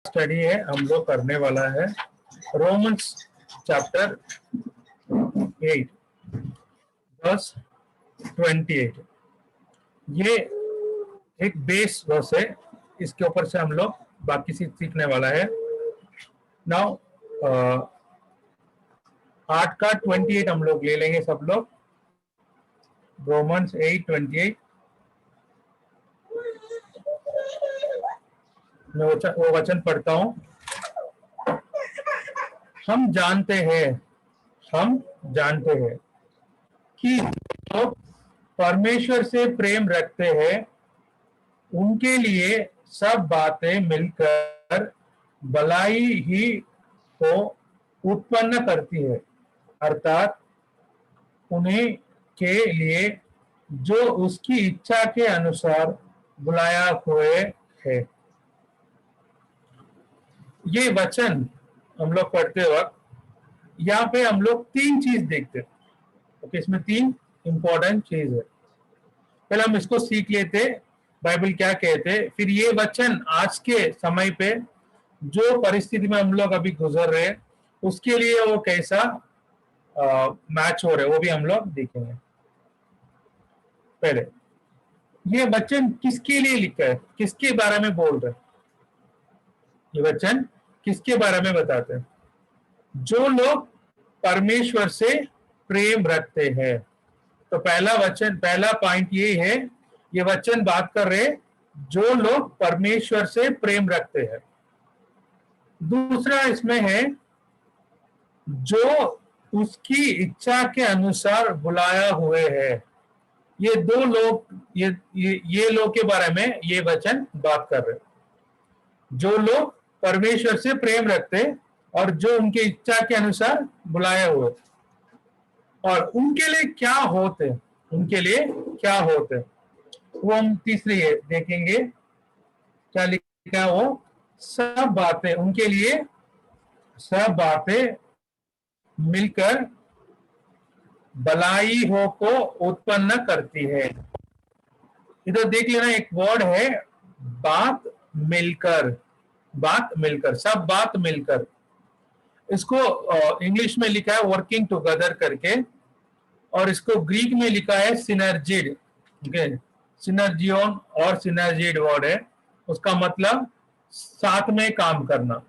Study है हम लोग करने वाला है रोमन्स चैप्टर 8 वर्स 28। ये एक बेस वर्स है, इसके ऊपर से हम लोग बाकी सीखने वाला है। नाउ 8 का 28 हम लोग ले लेंगे सब लोग। रोमन्स 8:28 मैं वो वचन पढ़ता हूं। हम जानते हैं कि जो परमेश्वर से प्रेम रखते हैं उनके लिए सब बातें मिलकर भलाई ही को उत्पन्न करती है, अर्थात उन्हें के लिए जो उसकी इच्छा के अनुसार बुलाया हुए है। ये वचन हम लोग पढ़ते वक्त यहाँ पे हम लोग तीन चीज देखते हैं। ओके, इसमें तीन इंपॉर्टेंट चीज है। पहले हम इसको सीख लेते बाइबल क्या कहते, फिर ये वचन आज के समय पे जो परिस्थिति में हम लोग अभी गुजर रहे उसके लिए वो कैसा मैच हो रहा है वो भी हम लोग देखेंगे। पहले ये वचन किसके लिए लिखा है, किसके बारे में बोल रहे, ये वचन किसके बारे में बताते हैं? जो लोग परमेश्वर से प्रेम रखते हैं। तो पहला पॉइंट ये है, ये वचन बात कर रहे जो लोग परमेश्वर से प्रेम रखते हैं। दूसरा इसमें है जो उसकी इच्छा के अनुसार बुलाया हुए है। ये दो लोग, ये लोग के बारे में ये वचन बात कर रहे, जो लोग परमेश्वर से प्रेम रखते और जो उनकी इच्छा के अनुसार बुलाए हुए, और उनके लिए क्या होते, वो हम तीसरी देखेंगे क्या लिखा है। वो सब बातें उनके लिए, सब बातें मिलकर भलाई हो को उत्पन्न करती है। इधर देख लेना, एक वर्ड है बात मिलकर, सब बात मिलकर। इसको इंग्लिश में लिखा है वर्किंग टुगेदर करके, और इसको ग्रीक में लिखा है सिनर्जिड। ओके, सिनर्जियन और सिनर्जिड वर्ड है, उसका मतलब साथ में काम करना,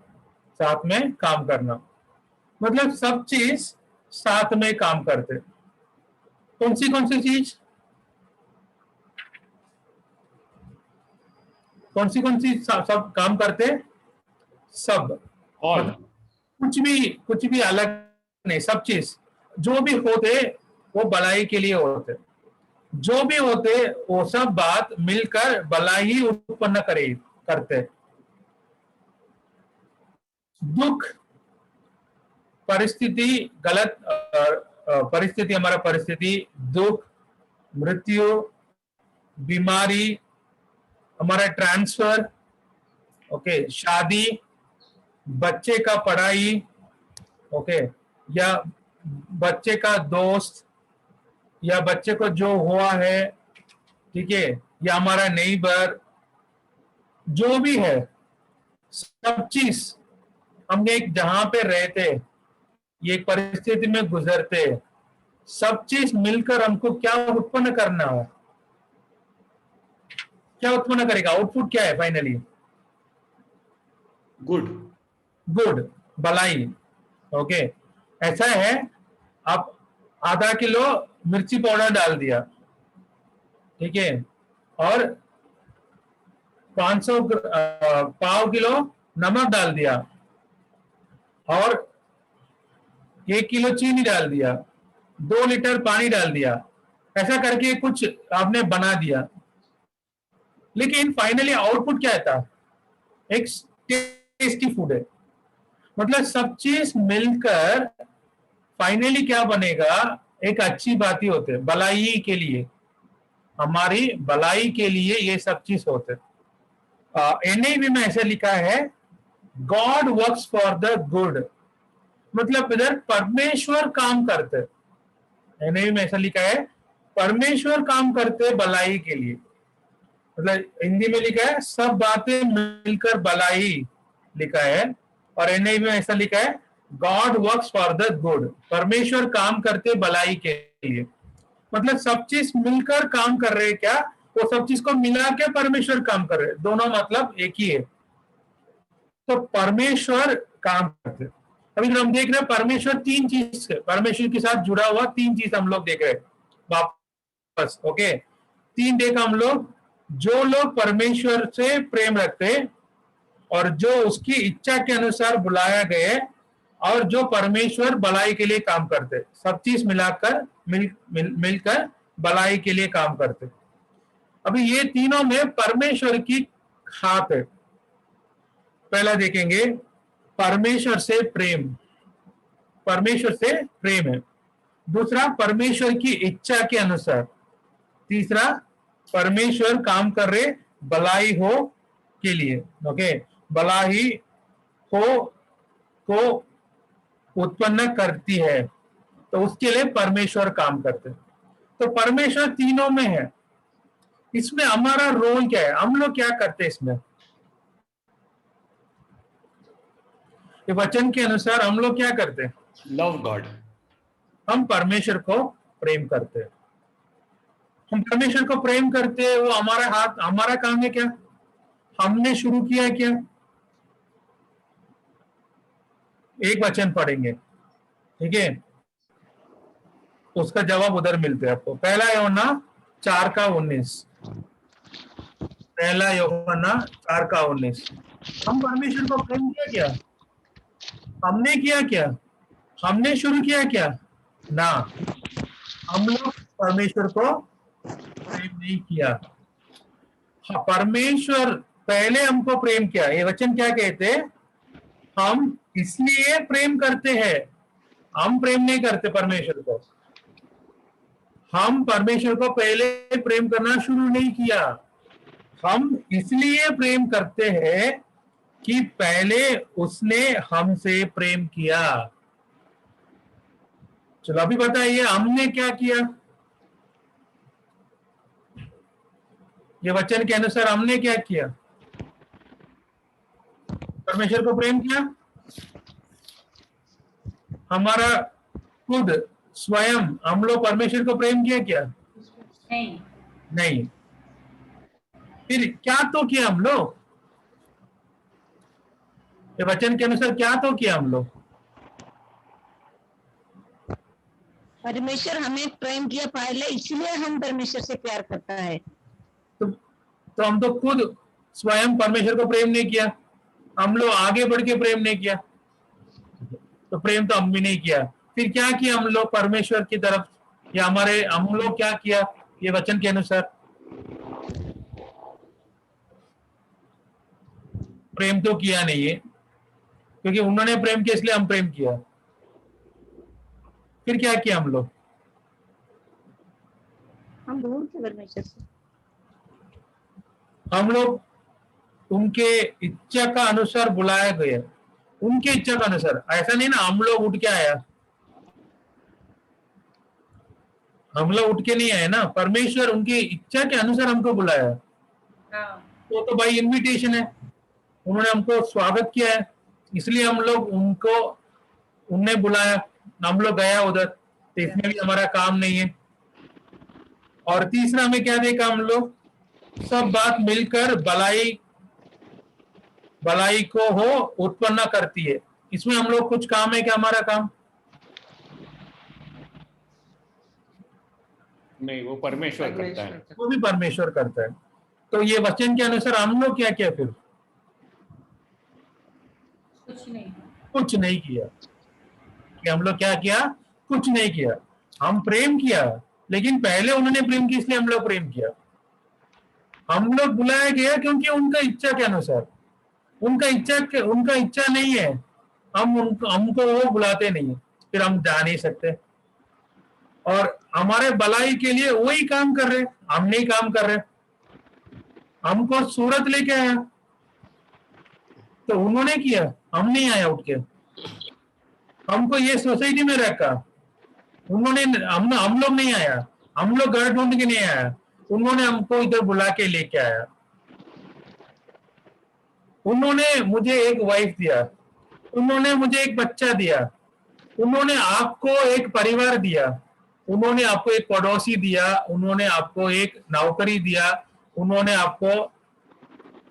मतलब सब चीज साथ में काम करते। कौन सी चीज, कौन सी सब काम करते, सब, मतलब कुछ भी अलग नहीं, सब चीज जो भी होते वो भलाई के लिए होते, जो भी होते वो सब बात मिलकर भलाई ही उत्पन्न करते। दुख, परिस्थिति, गलत परिस्थिति, हमारा परिस्थिति, दुख, मृत्यु, बीमारी, हमारा ट्रांसफर, ओके, शादी, बच्चे का पढ़ाई, ओके, या बच्चे का दोस्त, या बच्चे को जो हुआ है, ठीक है, या हमारा नेबर, जो भी है, सब चीज हम एक जहां पे रहते, ये परिस्थिति में गुजरते, सब चीज मिलकर हमको क्या उत्पन्न करना है, क्या उत्पन्न करेगा, आउटपुट क्या है फाइनली? गुड, भलाई। ओके, ऐसा है, आप आधा किलो मिर्ची पाउडर डाल दिया, ठीक है, और 500 पाव किलो नमक डाल दिया, और 1 किलो चीनी डाल दिया, 2 लीटर पानी डाल दिया, ऐसा करके कुछ आपने बना दिया, लेकिन फाइनली आउटपुट क्या था? एक टेस्टी फूड है। मतलब सब चीज मिलकर फाइनली क्या बनेगा? एक अच्छी बात ही होते, भलाई के लिए, हमारी भलाई के लिए ये सब चीज होते। NIV में ऐसे लिखा है God works for the good, मतलब इधर परमेश्वर काम करते। NIV में ऐसा लिखा है परमेश्वर काम करते भलाई के लिए, मतलब हिंदी में लिखा है सब बातें मिलकर भलाई लिखा है, और NIV में ऐसा लिखा है God works for the good, परमेश्वर काम करते भलाई के लिए। मतलब सब चीज मिलकर काम कर रहे हैं क्या, वो सब चीज को मिला के परमेश्वर काम कर रहे हैं, दोनों मतलब एक ही है। तो परमेश्वर काम करते। अभी हम देख रहे हैं परमेश्वर तीन चीज से, परमेश्वर के साथ जुड़ा हुआ तीन चीज हम लोग देख रहे हैं वापस। ओके, तीन देखा हम लोग, जो लोग परमेश्वर से प्रेम रखते और जो उसकी इच्छा के अनुसार बुलाया गए और जो परमेश्वर भलाई के लिए काम करते, सब चीज मिलाकर मिलकर भलाई के लिए काम करते। अभी ये तीनों में परमेश्वर की हाथ है। पहला देखेंगे परमेश्वर से प्रेम, परमेश्वर से प्रेम है। दूसरा परमेश्वर की इच्छा के अनुसार। तीसरा परमेश्वर काम कर रहे भलाई हो के लिए। ओके, भलाई हो को उत्पन्न करती है, तो उसके लिए परमेश्वर काम करते। तो परमेश्वर तीनों में है। इसमें हमारा रोल क्या है, हम लोग क्या करते हैं इसमें? ये वचन के अनुसार हम लोग क्या करते हैं? लव गॉड, हम परमेश्वर को प्रेम करते हैं। हम परमेश्वर को प्रेम करते हैं, वो हमारा हाथ, हमारा काम है क्या? हमने शुरू किया है क्या? एक वचन पढ़ेंगे, ठीक है, उसका जवाब उधर मिलते हैं आपको। पहला यूहन्ना 4:19, पहला यूहन्ना 4:19। हम परमेश्वर को प्रेम किया क्या? हमने किया क्या? हमने शुरू किया क्या? ना, हम लोग परमेश्वर को प्रेम नहीं किया। हाँ, परमेश्वर पहले हमको प्रेम किया। ये वचन क्या कहते? हम इसलिए प्रेम करते हैं, हम प्रेम नहीं करते परमेश्वर को। हम परमेश्वर को पहले प्रेम करना शुरू नहीं किया, हम इसलिए प्रेम करते हैं कि पहले उसने हमसे प्रेम किया। चलो अभी बताइए हमने क्या किया? ये वचन के अनुसार हमने क्या किया? परमेश्वर को प्रेम किया। हमारा खुद स्वयं हम लोग परमेश्वर को प्रेम किया क्या? नहीं। नहीं। फिर क्या तो किया हम लोग? ये वचन के अनुसार क्या तो किया हम लोग? परमेश्वर हमें प्रेम किया पहले, इसलिए हम परमेश्वर से प्यार करता है। तो हम तो खुद स्वयं परमेश्वर को प्रेम नहीं किया, हम लोग आगे बढ़ के प्रेम नहीं किया, तो प्रेम तो हम भी नहीं किया। फिर क्या किया हम लोग परमेश्वर की तरफ, या हमारे हम लोग क्या किया ये वचन के अनुसार? प्रेम तो किया नहीं है, क्योंकि उन्होंने प्रेम किया इसलिए हम प्रेम किया। फिर क्या किया हम लोग? हम दूर थे परमेश्वर से। हम लोग उनके इच्छा का अनुसार बुलाया गया, उनके इच्छा का अनुसार। ऐसा नहीं ना हम लोग उठ के आया, हम लोग उठ के नहीं आए ना, परमेश्वर उनकी इच्छा के अनुसार हमको बुलाया। तो भाई इनविटेशन है, उन्होंने हमको स्वागत किया है, इसलिए हम लोग उनको, उनने बुलाया, हम लोग गया उधर, तो इसमें भी हमारा काम नहीं है। और तीसरा हमें क्या देखा हम लोग? सब बात मिलकर भलाई भलाई को हो उत्पन्न करती है। इसमें हम लोग कुछ काम है क्या? हमारा काम नहीं, वो परमेश्वर करता है, वो भी परमेश्वर करता है। तो ये वचन के अनुसार हम लोग क्या किया फिर? कुछ नहीं किया। कि हम लोग क्या किया? कुछ नहीं किया। हम प्रेम किया, लेकिन पहले उन्होंने प्रेम किया इसलिए हम लोग प्रेम किया। हम लोग बुलाया गया क्योंकि उनका इच्छा के अनुसार, उनका इच्छा नहीं है, हमको वो बुलाते नहीं है, फिर हम जा नहीं सकते। और हमारे भलाई के लिए वही काम कर रहे, हम नहीं काम कर रहे। हमको सूरत लेके आया तो उन्होंने किया, हम नहीं आया उठ के। हमको ये सोसाइटी में रखा उन्होंने, हम लोग नहीं आया, हम लोग घर ढूंढ के नहीं आया, उन्होंने हमको इधर बुला के लेके आया। उन्होंने मुझे एक वाइफ दिया, उन्होंने मुझे एक बच्चा दिया, उन्होंने आपको एक परिवार दिया, उन्होंने आपको एक पड़ोसी दिया, उन्होंने आपको एक नौकरी दिया, उन्होंने आपको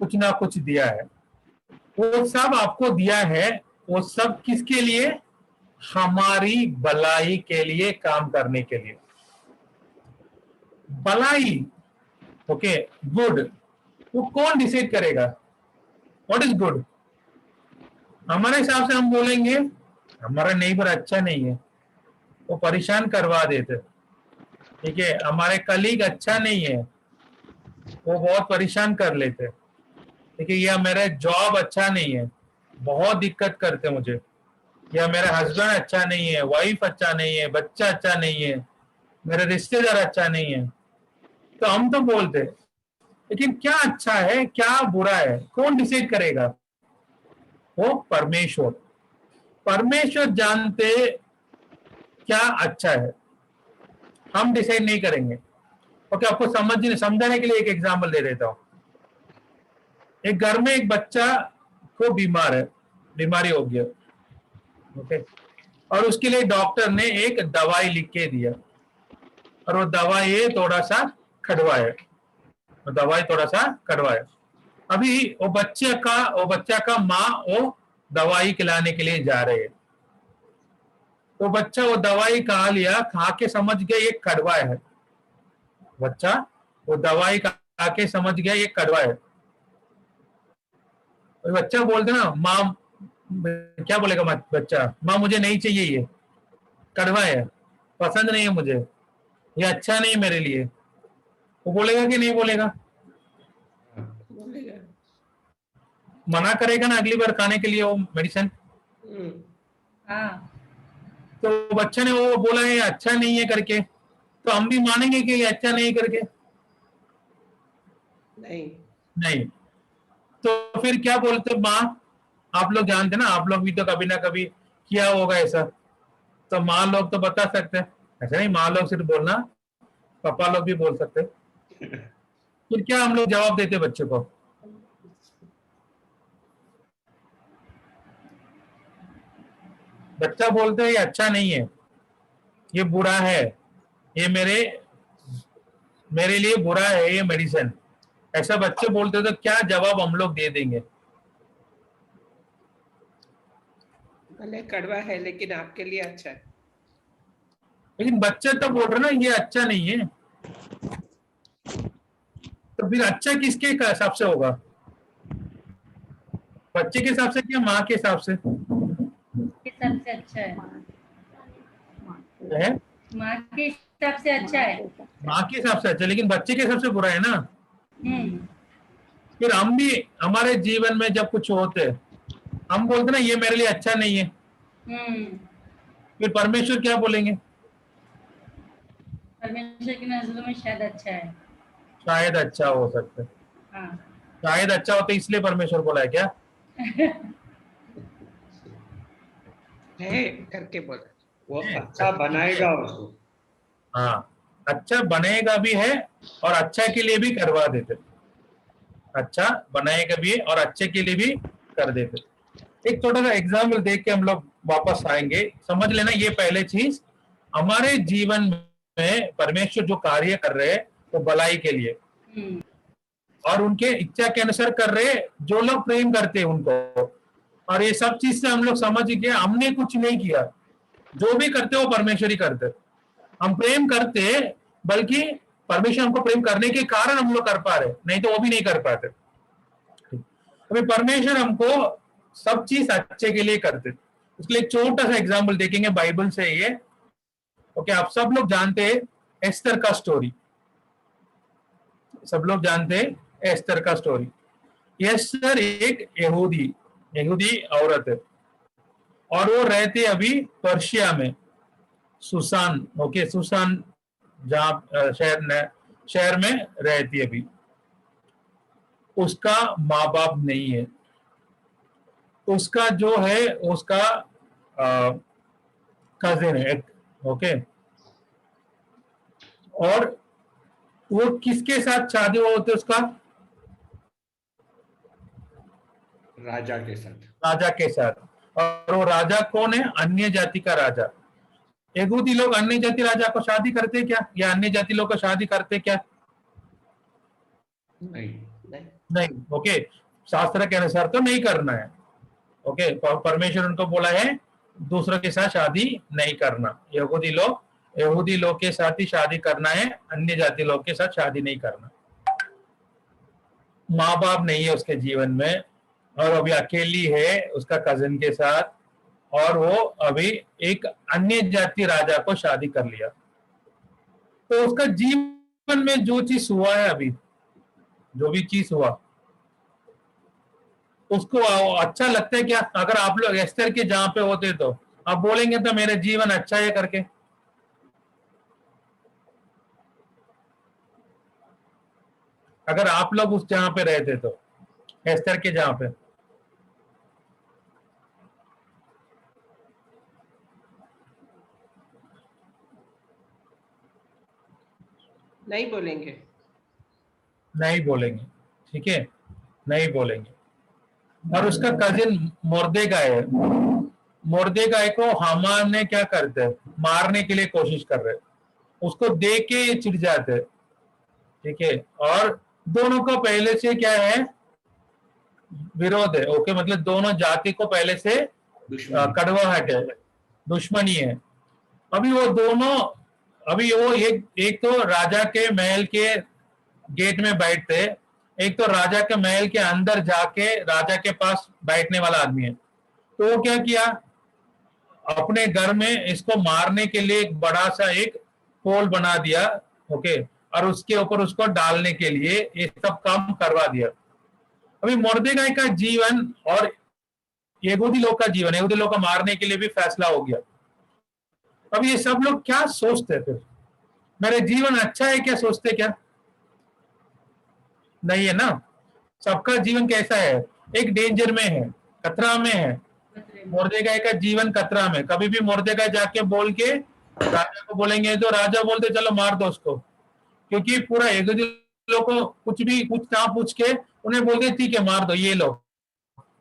कुछ ना कुछ दिया है। वो सब आपको दिया है, वो सब किसके लिए? हमारी भलाई के लिए, काम करने के लिए। भलाई, ओके, गुड, वो कौन डिसाइड करेगा? What is good? हमारे हिसाब से हम बोलेंगे हमारा नेबर अच्छा नहीं है, वो परेशान करवा देते, ठीक है, हमारे कलीग अच्छा नहीं है, वो बहुत परेशान कर लेते, ठीक है, या मेरा जॉब अच्छा नहीं है, बहुत दिक्कत करते मुझे, या मेरा हस्बैंड अच्छा नहीं है, वाइफ अच्छा नहीं है, बच्चा अच्छा नहीं है, मेरे रिश्तेदार अच्छा नहीं है। तो हम तो बोलते, लेकिन क्या अच्छा है क्या बुरा है कौन डिसाइड करेगा? वो परमेश्वर। परमेश्वर जानते क्या अच्छा है, हम डिसाइड नहीं करेंगे। ओके, आपको समझाने के लिए एक एग्जांपल दे देता हूँ। एक घर में एक बच्चा को बीमार है, बीमारी हो गया, ओके, और उसके लिए डॉक्टर ने एक दवाई लिख के दिया, और वो दवाई थोड़ा सा कड़वा है, वो दवाई थोड़ा सा कड़वा है। अभी वो बच्चा का माँ वो दवाई खिलाने के लिए जा रहे हैं। तो बच्चा वो दवाई खा लिया, खा के समझ गया ये कड़वा है। बच्चा वो दवाई खा के समझ गया ये कड़वा है। और बच्चा बोलते ना माँ, क्या बोलेगा बच्चा? माँ मुझे नहीं चाहिए, ये कड़वा है, पसंद नहीं है मुझे, ये अच्छा नहीं है मेरे लिए। वो बोलेगा कि नहीं बोलेगा? बोलेगा। मना करेगा ना अगली बार खाने के लिए वो मेडिसिन। हाँ, तो बच्चे ने वो बोला ये अच्छा नहीं है करके, तो हम भी मानेंगे कि ये अच्छा नहीं करके? नहीं। नहीं। तो फिर क्या बोलते माँ? आप लोग जानते ना, आप लोग भी तो कभी ना कभी किया होगा ऐसा। तो माँ लोग तो बता सकते हैं, ऐसा नहीं माँ लोग सिर्फ बोलना, पापा लोग भी बोल सकते। फिर क्या हम लोग जवाब देते बच्चे को? बच्चा बोलते है ये अच्छा नहीं है, ये बुरा है, ये मेरे लिए बुरा है ये मेडिसिन। ऐसा बच्चे बोलते तो क्या जवाब हम लोग दे देंगे? भले कड़वा है लेकिन आपके लिए अच्छा है। लेकिन बच्चे तो बोल रहे ना ये अच्छा नहीं है, तो फिर अच्छा किसके हिसाब से होगा? बच्चे के हिसाब से क्या माँ के हिसाब से? सबसे अच्छा है, है माँ के हिसाब से अच्छा है। माँ के हिसाब से अच्छा, लेकिन बच्चे के हिसाब से बुरा है ना। हम्म, फिर हम भी हमारे जीवन में जब कुछ होते हम बोलते ना ये मेरे लिए अच्छा नहीं है, फिर परमेश्वर क्या बोलेंगे? परमेश्वर की नजरों में शायद अच्छा है। शायद अच्छा हो सकता है। हाँ। शायद अच्छा होता इसलिए परमेश्वर बोला है क्या? है करके बोला। वो अच्छा बनाएगा उसको। हाँ, अच्छा बनेगा भी है और अच्छा के लिए भी करवा देते, अच्छा बनाएगा भी और अच्छे के लिए भी कर देते। एक छोटा सा एग्जाम्पल देख के हम लोग वापस आएंगे। समझ लेना ये पहले चीज, हमारे जीवन में परमेश्वर जो कार्य कर रहे हैं वो भलाई के लिए और उनके इच्छा के अनुसार कर रहे हैं, जो लोग प्रेम करते हैं उनको। और ये सब चीज से हम लोग समझ गए हमने कुछ नहीं किया, जो भी करते वो परमेश्वर ही करते। हम प्रेम करते बल्कि परमेश्वर हमको प्रेम करने के कारण हम लोग कर पा रहे, नहीं तो वो भी नहीं कर पाते। अभी परमेश्वर हमको सब चीज अच्छे के लिए करते। इसके लिए एक छोटा सा एग्जाम्पल देखेंगे बाइबल से ये। ओके, आप सब लोग जानते हैं एस्तर का स्टोरी, सब लोग जानते हैं एस्तर का स्टोरी। एस्तर एक यहूदी यहूदी औरत है और वो रहते अभी पर्शिया में, सुसान, ओके, सुसान जहाँ शहर में रहती अभी। उसका माँ बाप नहीं है, उसका जो है उसका कजिन है, ओके। और वो किसके साथ शादी होते उसका? राजा के साथ। राजा के साथ। और वो राजा कौन है? अन्य जाति का राजा। यहूदी लोग अन्य जाति राजा को शादी करते क्या, या अन्य जाति लोग को शादी करते क्या? नहीं। नहीं। ओके, शास्त्र के अनुसार तो नहीं करना है। ओके, परमेश्वर उनको बोला है दूसरों के साथ शादी नहीं करना। यहूदी लोग के साथ ही शादी करना है, अन्य जाति लोग के साथ शादी नहीं करना। माँ बाप नहीं है उसके जीवन में, और अभी अकेली है उसका कजिन के साथ, और वो अभी एक अन्य जाति राजा को शादी कर लिया। तो उसका जीवन में जो चीज हुआ है, अभी जो भी चीज हुआ, उसको अच्छा लगता है क्या? अगर आप लोग एस्तर के जहां पे होते तो आप बोलेंगे तो मेरा जीवन अच्छा है करके? अगर आप लोग उस जहां पे रहते तो, एस्तर के जहां पे, नहीं बोलेंगे। नहीं बोलेंगे, ठीक है, नहीं बोलेंगे। और उसका कजिन मुर्देगाय है। मुर्देगाय को हामान ने क्या करते हैं? मारने के लिए कोशिश कर रहे, उसको देख के ये चिढ़ जाते, ठीक है। और दोनों का पहले से क्या है? विरोध है। ओके, मतलब दोनों जाति को पहले से कड़वाहट है, दुश्मनी है। अभी वो दोनों, अभी वो एक तो राजा के महल के गेट में बैठते, एक तो राजा के महल के अंदर जाके राजा के पास बैठने वाला आदमी है। तो वो क्या किया? अपने घर में इसको मारने के लिए एक बड़ा सा एक पोल बना दिया, ओके, और उसके ऊपर उसको डालने के लिए ये सब काम करवा दिया। अभी मुर्देगाय का जीवन और यहूदी लोग का जीवन, यहूदी लोग को मारने के लिए भी फैसला हो गया। अब ये सब लोग क्या सोचते फिर? मेरे जीवन अच्छा है क्या सोचते क्या? नहीं है ना। सबका जीवन कैसा है? एक डेंजर में है, खतरा में है। मुर्देगाय का जीवन खतरा में। कभी भी मुर्देगाय जाके बोल के राजा को बोलेंगे तो राजा बोलते चलो मार दो उसको, क्योंकि पूरा यहूदी लोग को कुछ ना पूछ के उन्हें बोलते ठीक है मार दो, ये लो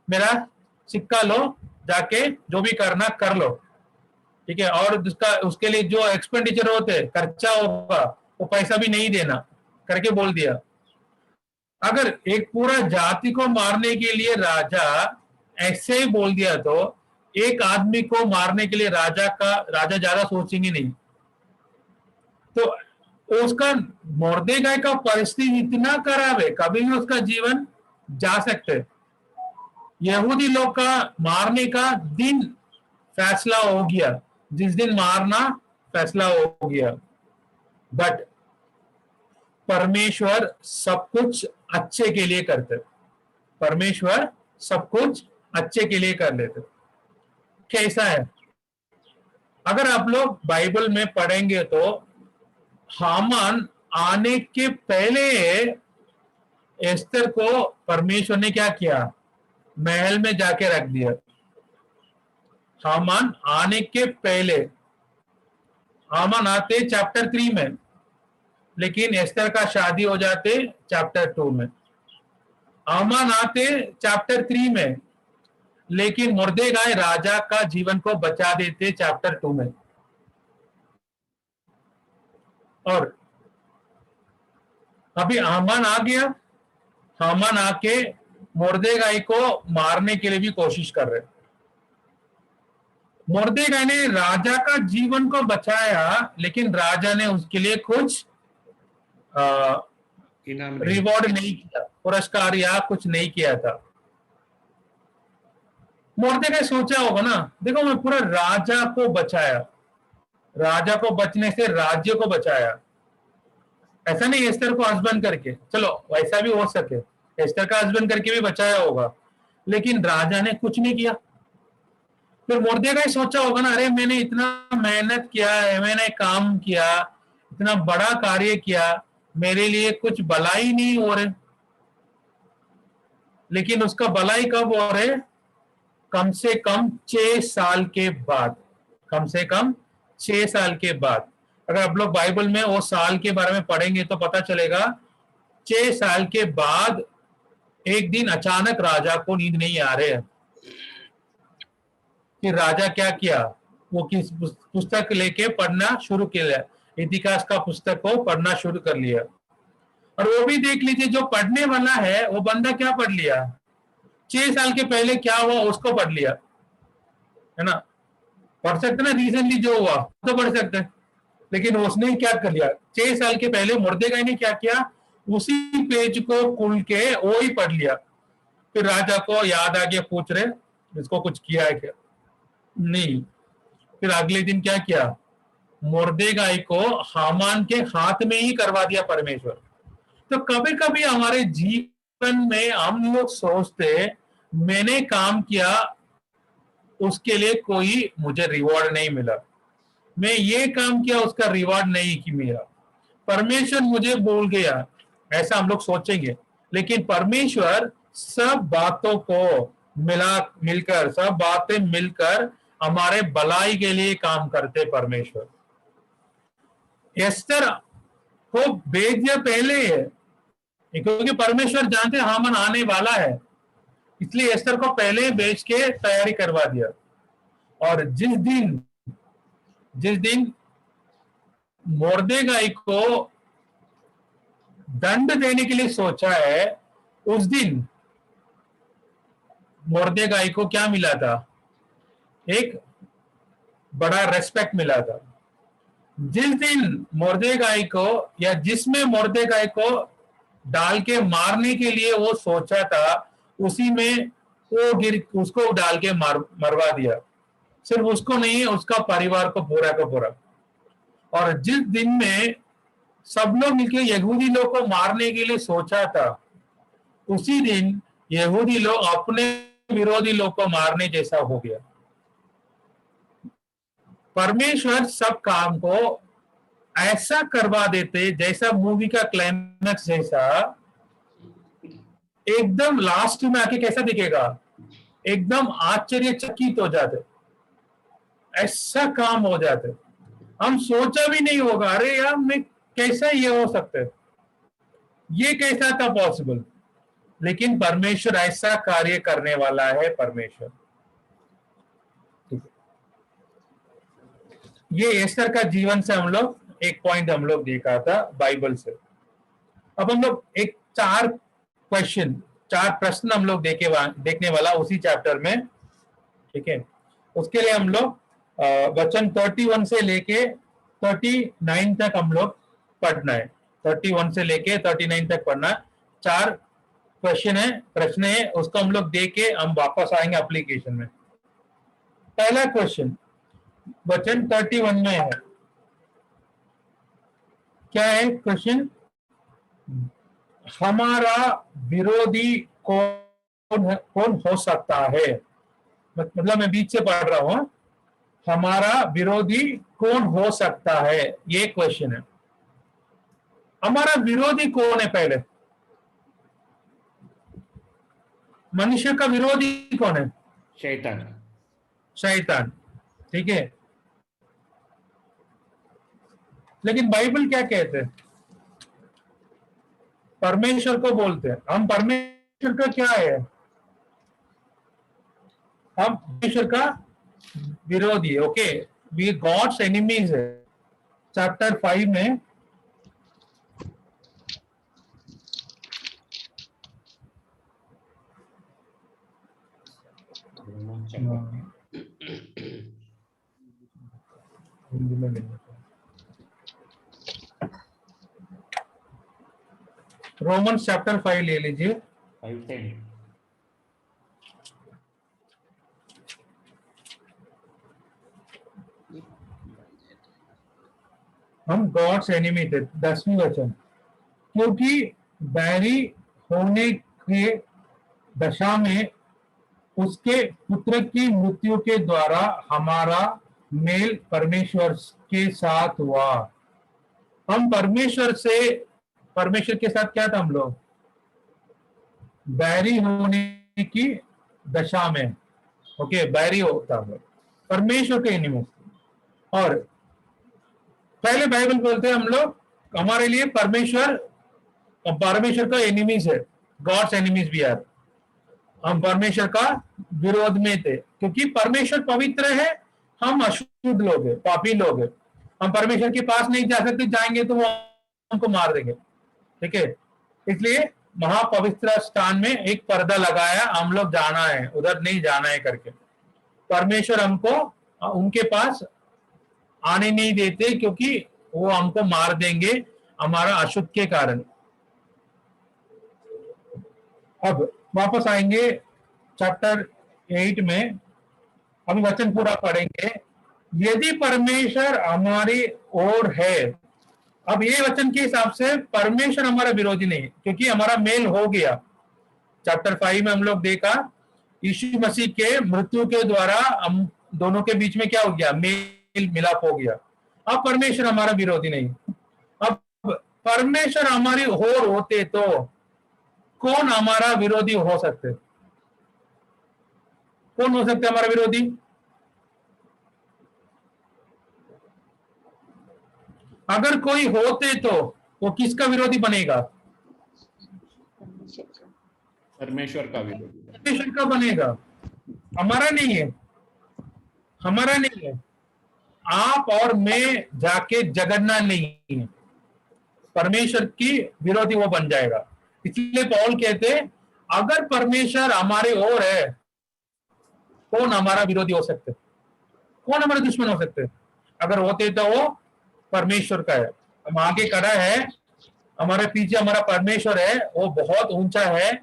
मेरा सिक्का लो, जाके जो भी करना कर लो, ठीक है। और उसके लिए जो एक्सपेंडिचर होते, खर्चा होगा, वो पैसा भी नहीं देना करके बोल दिया। अगर एक पूरा जाति को मारने के लिए राजा ऐसे ही बोल दिया तो एक आदमी को मारने के लिए राजा ज्यादा सोचेंगे नहीं। तो उसका मुर्देगाय का परिस्थिति इतना खराब है, कभी भी उसका जीवन जा सकते। यहूदी लोग का मारने का दिन फैसला हो गया, जिस दिन मारना फैसला हो गया। बट परमेश्वर सब कुछ अच्छे के लिए करते। परमेश्वर सब कुछ अच्छे के लिए कर लेते। कैसा है? अगर आप लोग बाइबल में पढ़ेंगे तो हामान आने के पहले एस्तर को परमेश्वर ने क्या किया? महल में जाके रख दिया। हामान आने के पहले, हामान आते चैप्टर 3 में, लेकिन एस्तर का शादी हो जाते चैप्टर 2 में। हामान आते चैप्टर 3 में, लेकिन मुर्देगाय राजा का जीवन को बचा देते चैप्टर 2 में। और अभी हामान आ गया, हामान आके मुर्देगाय को मारने के लिए भी कोशिश कर रहे। मुर्देगाय ने राजा का जीवन को बचाया, लेकिन राजा ने उसके लिए कुछ रिवॉर्ड नहीं किया, पुरस्कार या कुछ नहीं किया था। मुर्देगाय सोचा होगा ना, देखो मैं पूरा राजा को बचाया, राजा को बचने से राज्य को बचाया। ऐसा नहीं एस्तर को हस्बैंड करके, चलो वैसा भी हो सके, एस्तर का हस्बैंड करके भी बचाया होगा, लेकिन राजा ने कुछ नहीं किया। फिर मुर्देगाय सोचा होगा ना, अरे मैंने इतना मेहनत किया है, मैंने काम किया, इतना बड़ा कार्य किया, मेरे लिए कुछ भलाई नहीं हो रहे। लेकिन उसका भलाई कब हो रहे? कम से कम 6 साल के बाद, कम से कम 6 साल के बाद। अगर आप लोग बाइबल में वो साल के बारे में पढ़ेंगे तो पता चलेगा 6 साल के बाद एक दिन अचानक राजा को नींद नहीं आ रहे है। फिर राजा क्या किया, वो किस पुस्तक लेके पढ़ना शुरू किया, इतिहास का पुस्तक को पढ़ना शुरू कर लिया। और वो भी देख लीजिए, जो पढ़ने वाला है वो बंदा क्या पढ़ लिया, 6 साल के पहले क्या हुआ उसको पढ़ लिया, है ना। पढ़ सकते ना, रिसेंटली जो हुआ तो पढ़ सकते हैं, लेकिन उसने क्या कर लिया, 6 साल के पहले मुर्देगाई ने क्या किया, उसी पेज को खुल के वो ही पढ़ लिया। फिर राजा को याद आ गया, पूछ रहे इसको कुछ किया है क्या, नहीं। फिर अगले दिन क्या किया, मुर्देगाई को हामान के हाथ में ही करवा दिया परमेश्वर। तो कभी कभी हमारे जीवन में हम लोग सोचते मैंने काम किया, उसके लिए कोई मुझे रिवॉर्ड नहीं मिला, मैं ये काम किया उसका रिवॉर्ड नहीं कि मेरा, परमेश्वर मुझे भूल गया, ऐसा हम लोग सोचेंगे। लेकिन परमेश्वर सब बातों को मिलकर सब बातें मिलकर हमारे भलाई के लिए काम करते परमेश्वर। एस्तर को भेज दिया पहले है, क्योंकि परमेश्वर जानते हामान आने वाला है, इसलिए एस्तर को पहले भेज के तैयारी करवा दिया। और जिस दिन मुर्देगाई को दंड देने के लिए सोचा है, उस दिन मुर्देगाई को क्या मिला था, एक बड़ा रेस्पेक्ट मिला था। जिस दिन मुर्देगाई को या जिसमें मुर्देगाई को डाल के मारने के लिए वो सोचा था, उसी में वो उसको डाल के मरवा दिया। सिर्फ उसको नहीं, उसका परिवार को पूरा का पूरा। और जिस दिन में सब लोग मिलकर यहूदी लोग को मारने के लिए सोचा था, उसी दिन यहूदी लोग अपने विरोधी लोग को मारने जैसा हो गया। परमेश्वर सब काम को ऐसा करवा देते जैसा मूवी का क्लाइमैक्स जैसा, एकदम लास्ट में आके कैसा दिखेगा, एकदम आश्चर्यचकित हो जाते, ऐसा काम हो जाते, हम सोचा भी नहीं होगा, अरे यार मैं कैसा ये हो सकता है, ये कैसा था पॉसिबल। लेकिन परमेश्वर ऐसा कार्य करने वाला है परमेश्वर। ये एस्तर का जीवन से हम लोग एक पॉइंट हम लोग देखा था बाइबल से। अब हम लोग एक 4 प्रश्न हम लोग देखने वाला उसी चैप्टर में, ठीक है। उसके लिए हम लोग वचन 31 से लेके 39 तक हम लोग पढ़ना है। 31 से लेके 39 तक पढ़ना। 4 प्रश्न है, उसको हम लोग देख के हम वापस आएंगे एप्लीकेशन में। पहला क्वेश्चन वचन 31 में है, क्या है क्वेश्चन, हमारा विरोधी कौन हो सकता है। मतलब मैं बीच से पढ़ रहा हूं, हमारा विरोधी कौन हो सकता है, ये क्वेश्चन है। हमारा विरोधी कौन है, पहले मनुष्य का विरोधी कौन है, शैतान, ठीक है। लेकिन बाइबल क्या कहते हैं, परमेश्वर को बोलते हैं हम परमेश्वर का क्या है, हम परमेश्वर का विरोधी है, ओके, वी गॉड्स एनिमीज है। चैप्टर 5 में हिंदी में रोमन्स चैप्टर 5 ले लीजिए। 5:10 हम गॉड्स एनिमी थे। 10वीं वचन, क्योंकि बैरी होने के दशा में उसके पुत्र की मृत्यु के द्वारा हमारा मेल परमेश्वर के साथ हुआ। हम परमेश्वर के साथ क्या था, हम लोग बैरी होने की दशा में, ओके, बैरी होता है परमेश्वर के एनिमी। और पहले बाइबल बोलते हैं हम लोग हमारे लिए परमेश्वर का एनिमीज है, गॉड्स एनिमीज वी आर, हम परमेश्वर का विरोध में थे, क्योंकि परमेश्वर पवित्र है, हम अशुद्ध लोग हैं, पापी लोग हैं, हम परमेश्वर के पास नहीं जा सकते, जाएंगे तो वो हमको मार देंगे। ठीक है, इसलिए महापवित्र स्थान में एक पर्दा लगाया, हम लोग जाना है, उधर नहीं जाना है करके। परमेश्वर हमको उनके पास आने नहीं देते, क्योंकि वो हमको मार देंगे हमारा अशुद्ध के कारण। अब वापस आएंगे चैप्टर 8 में, अभी वचन पूरा पढ़ेंगे। यदि परमेश्वर हमारी ओर है, अब ये वचन के हिसाब से परमेश्वर हमारा विरोधी नहीं है, क्योंकि हमारा मेल हो गया। चैप्टर 5 में हम लोग देखा यीशु मसीह के मृत्यु के द्वारा हम दोनों के बीच में क्या हो गया, मेल मिलाप हो गया। अब परमेश्वर हमारा विरोधी नहीं। अब परमेश्वर हमारी ओर होते तो कौन हमारा विरोधी हो सकते? कौन हो सकते हमारा विरोधी? अगर कोई होते तो वो किसका विरोधी बनेगा? परमेश्वर का विरोधी, परमेश्वर का बनेगा, हमारा नहीं है, हमारा नहीं है। आप और मैं जाके झगड़ना नहीं है, परमेश्वर की विरोधी वो बन जाएगा। इसलिए पौल कहते अगर परमेश्वर हमारे ओर है, कौन हमारा विरोधी हो सकते, कौन हमारे दुश्मन हो सकते? अगर होते तो वो परमेश्वर का है। हम आगे खड़ा है, हमारे पीछे हमारा परमेश्वर है, वो बहुत ऊंचा है,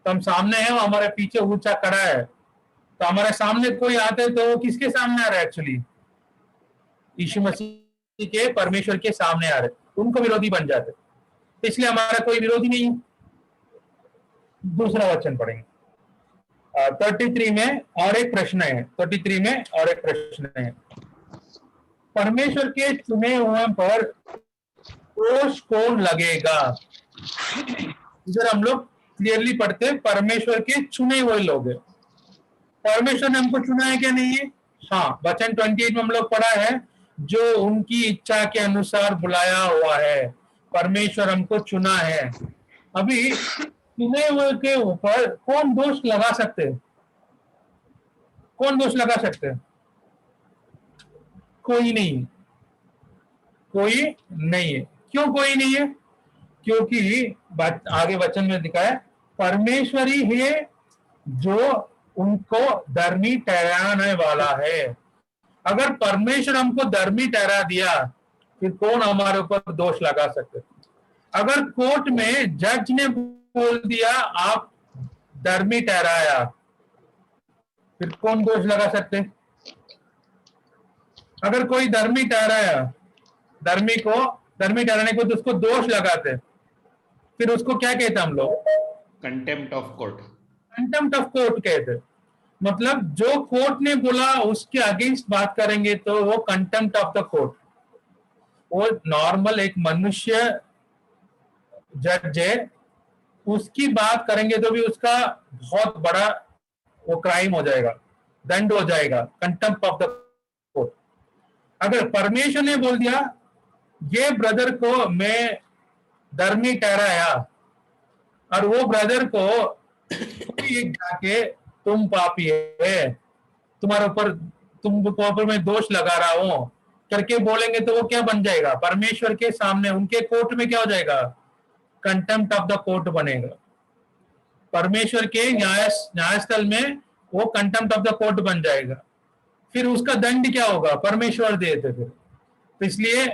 तो हम सामने है, वो हमारे पीछे ऊंचा खड़ा है। तो हमारे सामने कोई आते है तो वो किसके सामने आ रहा है? एक्चुअली यीशु मसीह के, परमेश्वर के सामने आ रहे, उनको विरोधी बन जाते। तो इसलिए हमारा कोई विरोधी नहीं है। दूसरा वचन पढ़ेंगे 33 में, और एक प्रश्न है। 33 में और एक प्रश्न है, परमेश्वर के चुने हुए पर दोष कौन लगेगा? इधर हम लोग क्लियरली पढ़ते, परमेश्वर के चुने हुए लोग हैं। परमेश्वर ने हमको चुना है क्या? नहीं है। हाँ, वचन 28 में हम लोग पढ़ा है, जो उनकी इच्छा के अनुसार बुलाया हुआ है, परमेश्वर हमको चुना है। अभी चुने हुए के ऊपर कौन दोष लगा सकते? कौन दोष लगा सकते? कोई नहीं, कोई नहीं है। क्यों कोई नहीं है? क्योंकि आगे वचन में दिखाया परमेश्वर ही है जो उनको धर्मी ठहराने वाला है। अगर परमेश्वर हमको धर्मी ठहरा दिया, फिर कौन हमारे ऊपर दोष लगा सकते? अगर कोर्ट में जज ने बोल दिया आप धर्मी ठहराया, फिर कौन दोष लगा सकते? अगर कोई धर्मी ठहराया, धर्मी ठहराने को तो उसको दोष लगाते, फिर उसको क्या कहते हम लोग? Contempt of court. Contempt of court कहते। मतलब जो कोर्ट ने बोला उसके अगेंस्ट बात करेंगे तो वो कंटेम्प्ट ऑफ द कोर्ट। वो नॉर्मल एक मनुष्य जज है, उसकी बात करेंगे तो भी उसका बहुत बड़ा वो क्राइम हो जाएगा, दंड हो जाएगा, कंटेम्प्ट ऑफ द कोर्ट। अगर परमेश्वर ने बोल दिया ये ब्रदर को मैं धर्मी ठहराया, और वो ब्रदर को जाके तुम पापी है, तुम्हारे ऊपर मैं दोष लगा रहा हूं करके बोलेंगे, तो वो क्या बन जाएगा? परमेश्वर के सामने उनके कोर्ट में क्या हो जाएगा? कंटेम्प्ट ऑफ द कोर्ट बनेगा। परमेश्वर के न्यायस्थल में वो कंटेम्प्ट ऑफ द कोर्ट बन जाएगा। फिर उसका दंड क्या होगा? परमेश्वर देते। फिर तो इसलिए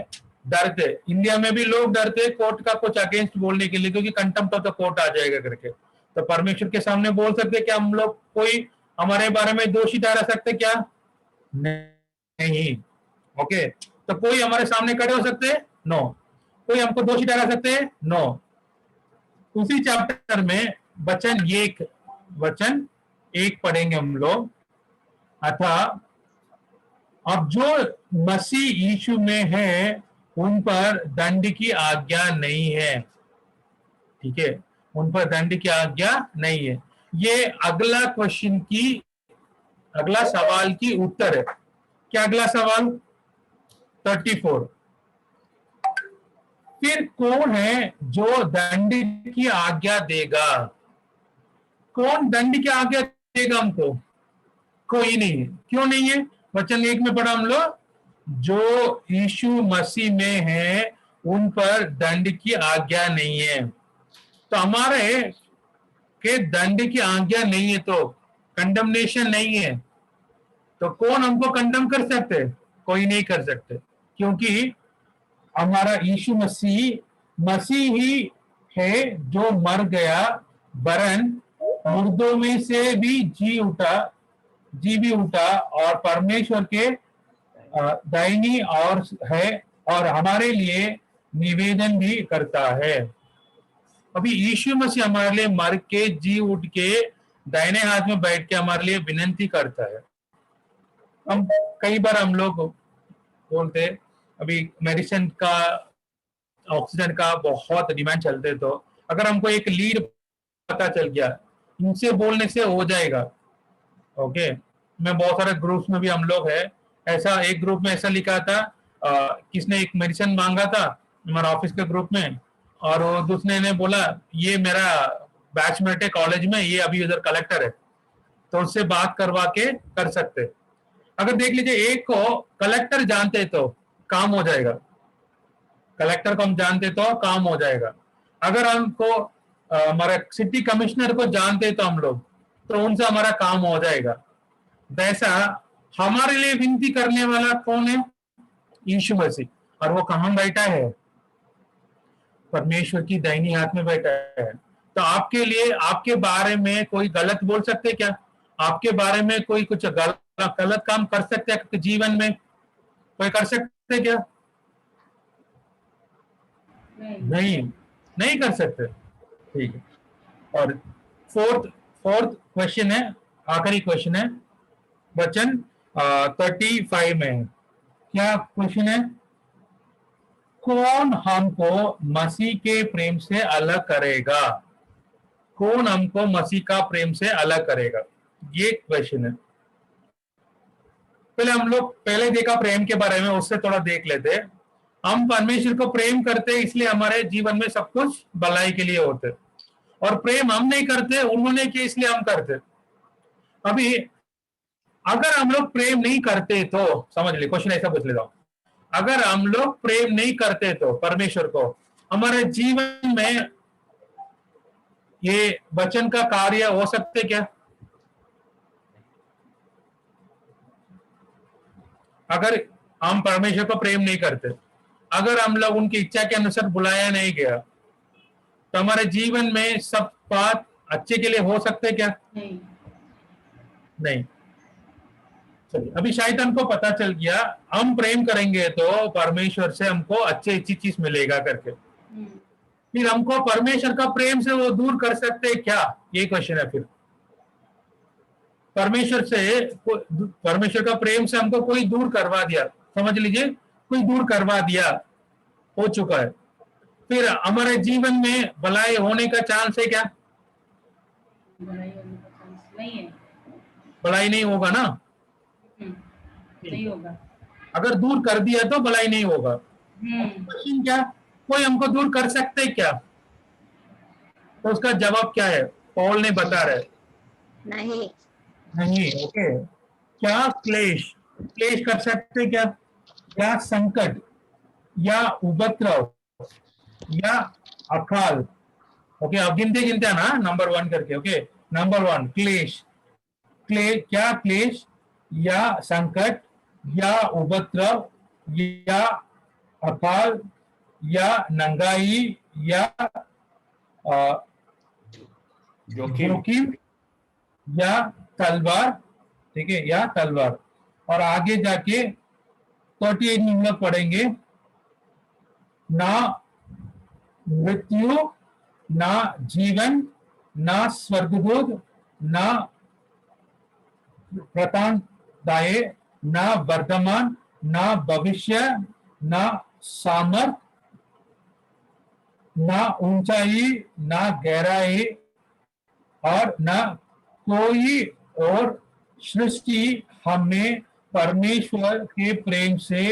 डरते, इंडिया में भी लोग डरते कोर्ट का कुछ अगेंस्ट बोलने के लिए, क्योंकि कंटेम्प्ट ऑफ द कोर्ट आ जाएगा करके। तो परमेश्वर के सामने बोल सकते क्या हम लोग? कोई हमारे बारे में दोषी ठहरा सकते क्या? नहीं। ओके, तो कोई हमारे सामने खड़े हो सकते? नो। कोई हमको दोषी ठहरा सकते? नो। उसी चैप्टर में वचन एक पढ़ेंगे हम लोग, अथा अब जो मसीह यीशु में है उन पर दंड की आज्ञा नहीं है। ठीक है, उन पर दंड की आज्ञा नहीं है। ये अगला सवाल की उत्तर है। क्या अगला सवाल? 34, फिर कौन है जो दंड की आज्ञा देगा? कौन दंड की आज्ञा देगा हमको? कोई नहीं है। क्यों नहीं है? वचन 1 में पढ़ा हम लोग, जो यीशु मसीह में है उन पर दंड की आज्ञा नहीं है। तो हमारे के दंड की आज्ञा नहीं है, तो कंडमनेशन नहीं है, तो कौन हमको कंडम कर सकते? कोई नहीं कर सकते, क्योंकि हमारा यीशु मसीह ही है जो मर गया, वरन मुर्दों में से भी जी भी उठा और परमेश्वर के दाहिनी और है, और हमारे लिए निवेदन भी करता है। अभी यीशु मसीह हमारे लिए मर के जी उठ के दाहिने हाथ में बैठ के हमारे लिए विनती करता है। हम कई बार हम लोग बोलते, अभी मेडिसिन का, ऑक्सीजन का बहुत डिमांड चलते, तो अगर हमको एक लीड पता चल गया, इनसे बोलने से हो जाएगा। ओके, मैं बहुत सारे ग्रुप्स में भी हम लोग है, ऐसा एक ग्रुप में ऐसा लिखा था, किसने एक मेडिसिन मांगा था हमारे ऑफिस के ग्रुप में, और वो दूसरे ने बोला ये मेरा बैचमेट है कॉलेज में, ये अभी उधर कलेक्टर है, तो उससे बात करवा के कर सकते। अगर देख लीजिए, एक को कलेक्टर जानते तो काम हो जाएगा, कलेक्टर को हम जानते तो काम हो जाएगा। अगर हमको हमारे सिटी कमिश्नर को जानते तो हम लोग, तो उनसे हमारा काम हो जाएगा। वैसा हमारे लिए विनती करने वाला कौन है? यीशु मसीह। और वो कहाँ बैठा है? परमेश्वर की दाहिनी हाथ में बैठा है। तो आपके लिए, आपके बारे में कोई गलत बोल सकते क्या? आपके बारे में कोई कुछ गलत काम कर सकते हैं जीवन में? कोई कर सकते क्या? नहीं कर सकते। ठीक है। और फोर्थ क्वेश्चन है, आखिरी क्वेश्चन है, वचन 35 में है। क्या क्वेश्चन है? कौन हमको मसीह के प्रेम से अलग करेगा? कौन हमको मसीह का प्रेम से अलग करेगा? ये क्वेश्चन है। पहले हम लोग पहले देखा प्रेम के बारे में, उससे थोड़ा देख लेते। हम परमेश्वर को प्रेम करते इसलिए हमारे जीवन में सब कुछ भलाई के लिए होते, और प्रेम हम नहीं करते, उन्होंने किया इसलिए हम करते। अभी अगर हम लोग प्रेम नहीं करते तो, समझ लीजिए क्वेश्चन ऐसा पूछ लेता हूं, अगर हम लोग प्रेम नहीं करते तो परमेश्वर को, हमारे जीवन में ये वचन का कार्य हो सकते क्या? अगर हम परमेश्वर को प्रेम नहीं करते, अगर हम लोग उनकी इच्छा के अनुसार बुलाया नहीं गया, तो हमारे जीवन में सब बात अच्छे के लिए हो सकते क्या? नहीं। चलिए, अभी शैतान को पता चल गया हम प्रेम करेंगे तो परमेश्वर से हमको अच्छी चीज मिलेगा करके, फिर हमको परमेश्वर का प्रेम से वो दूर कर सकते क्या? ये क्वेश्चन है। फिर परमेश्वर का प्रेम से हमको कोई दूर करवा दिया, समझ लीजिए कोई दूर करवा दिया, हो चुका है, फिर हमारे जीवन में भलाई होने का चांस है क्या? भलाई नहीं होगा ना, नहीं होगा। अगर दूर कर दिया तो भलाई नहीं होगा। क्वेश्चन क्या? कोई हमको दूर कर सकते क्या? तो उसका जवाब क्या है? पौल ने बता रहे नहीं। ओके, क्या क्लेश कर सकते क्या? या संकट या उपद्रव या अकाल? ओके, अब गिनते ना नंबर 1 करके। ओके, नंबर 1 क्लेश, क्या क्लेश या संकट या उपद्रव या अकाल या नंगाई या जोखिम या तलवार, ठीक है, या तलवार। और आगे जाके 38 में हम लोग पढ़ेंगे, ना मृत्यु, ना जीवन, ना स्वर्गदूत, ना प्रतांदाय, ना वर्तमान, ना भविष्य, ना सामर्थ, ना ऊंचाई, ना गहराई, और ना कोई और सृष्टि हमें परमेश्वर के प्रेम से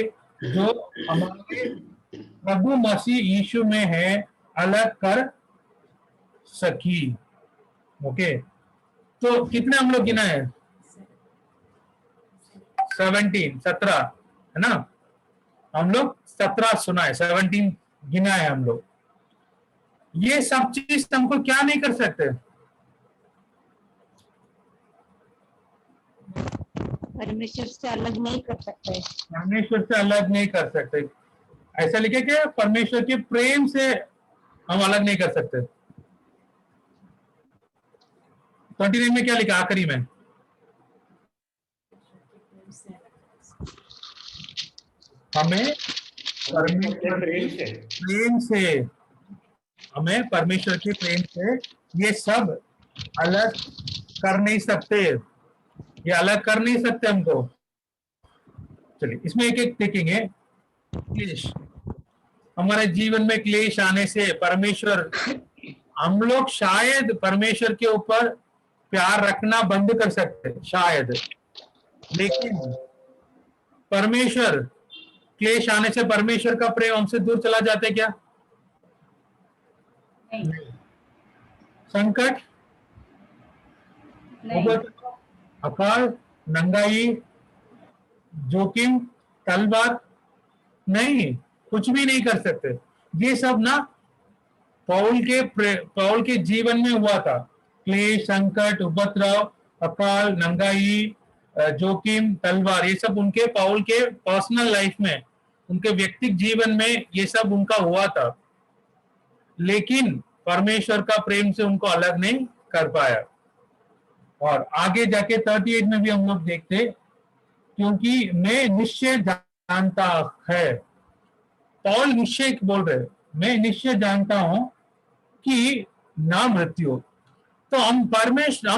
जो हमारे प्रभु मसीह यीशु में है अलग कर सकी। ओके, तो कितने हम लोग गिना है? 17 है ना? हम लोग 17 सुना है, 17 गिना है हम लोग। ये सब चीज हमको क्या नहीं कर सकते? परमेश्वर से अलग नहीं कर सकते। परमेश्वर से अलग नहीं कर सकते। ऐसा लिखे कि परमेश्वर के प्रेम से हम अलग नहीं कर सकते। 29 में क्या लिखा आखिरी में? हमें परमेश्वर के प्रेम से, हमें परमेश्वर के प्रेम से ये सब अलग कर नहीं सकते, ये अलग कर नहीं सकते हमको। चलिए इसमें एक एक देखेंगे। क्लेश, हमारे जीवन में क्लेश आने से परमेश्वर, हम लोग शायद परमेश्वर के ऊपर प्यार रखना बंद कर सकते शायद, लेकिन परमेश्वर, क्लेश आने से परमेश्वर का प्रेम हमसे दूर चला जाता है क्या? नहीं, संकट, नहीं, अकाल, नंगाई, जोखिम, तलवार, नहीं, कुछ भी नहीं कर सकते। ये सब ना पौल के जीवन में हुआ था। क्लेश, संकट, उपद्रव, अकाल, नंगाई, जोखिम, तलवार, ये सब उनके पौल के पर्सनल लाइफ में, उनके व्यक्तिगत जीवन में ये सब उनका हुआ था, लेकिन परमेश्वर का प्रेम से उनको अलग नहीं कर पाया। और आगे जाके 38 में भी हम लोग देखते, क्योंकि मैं निश्चय जानता है, पौल निश्चय बोल रहे, मैं निश्चय जानता हूं कि ना मृत्यु, तो हम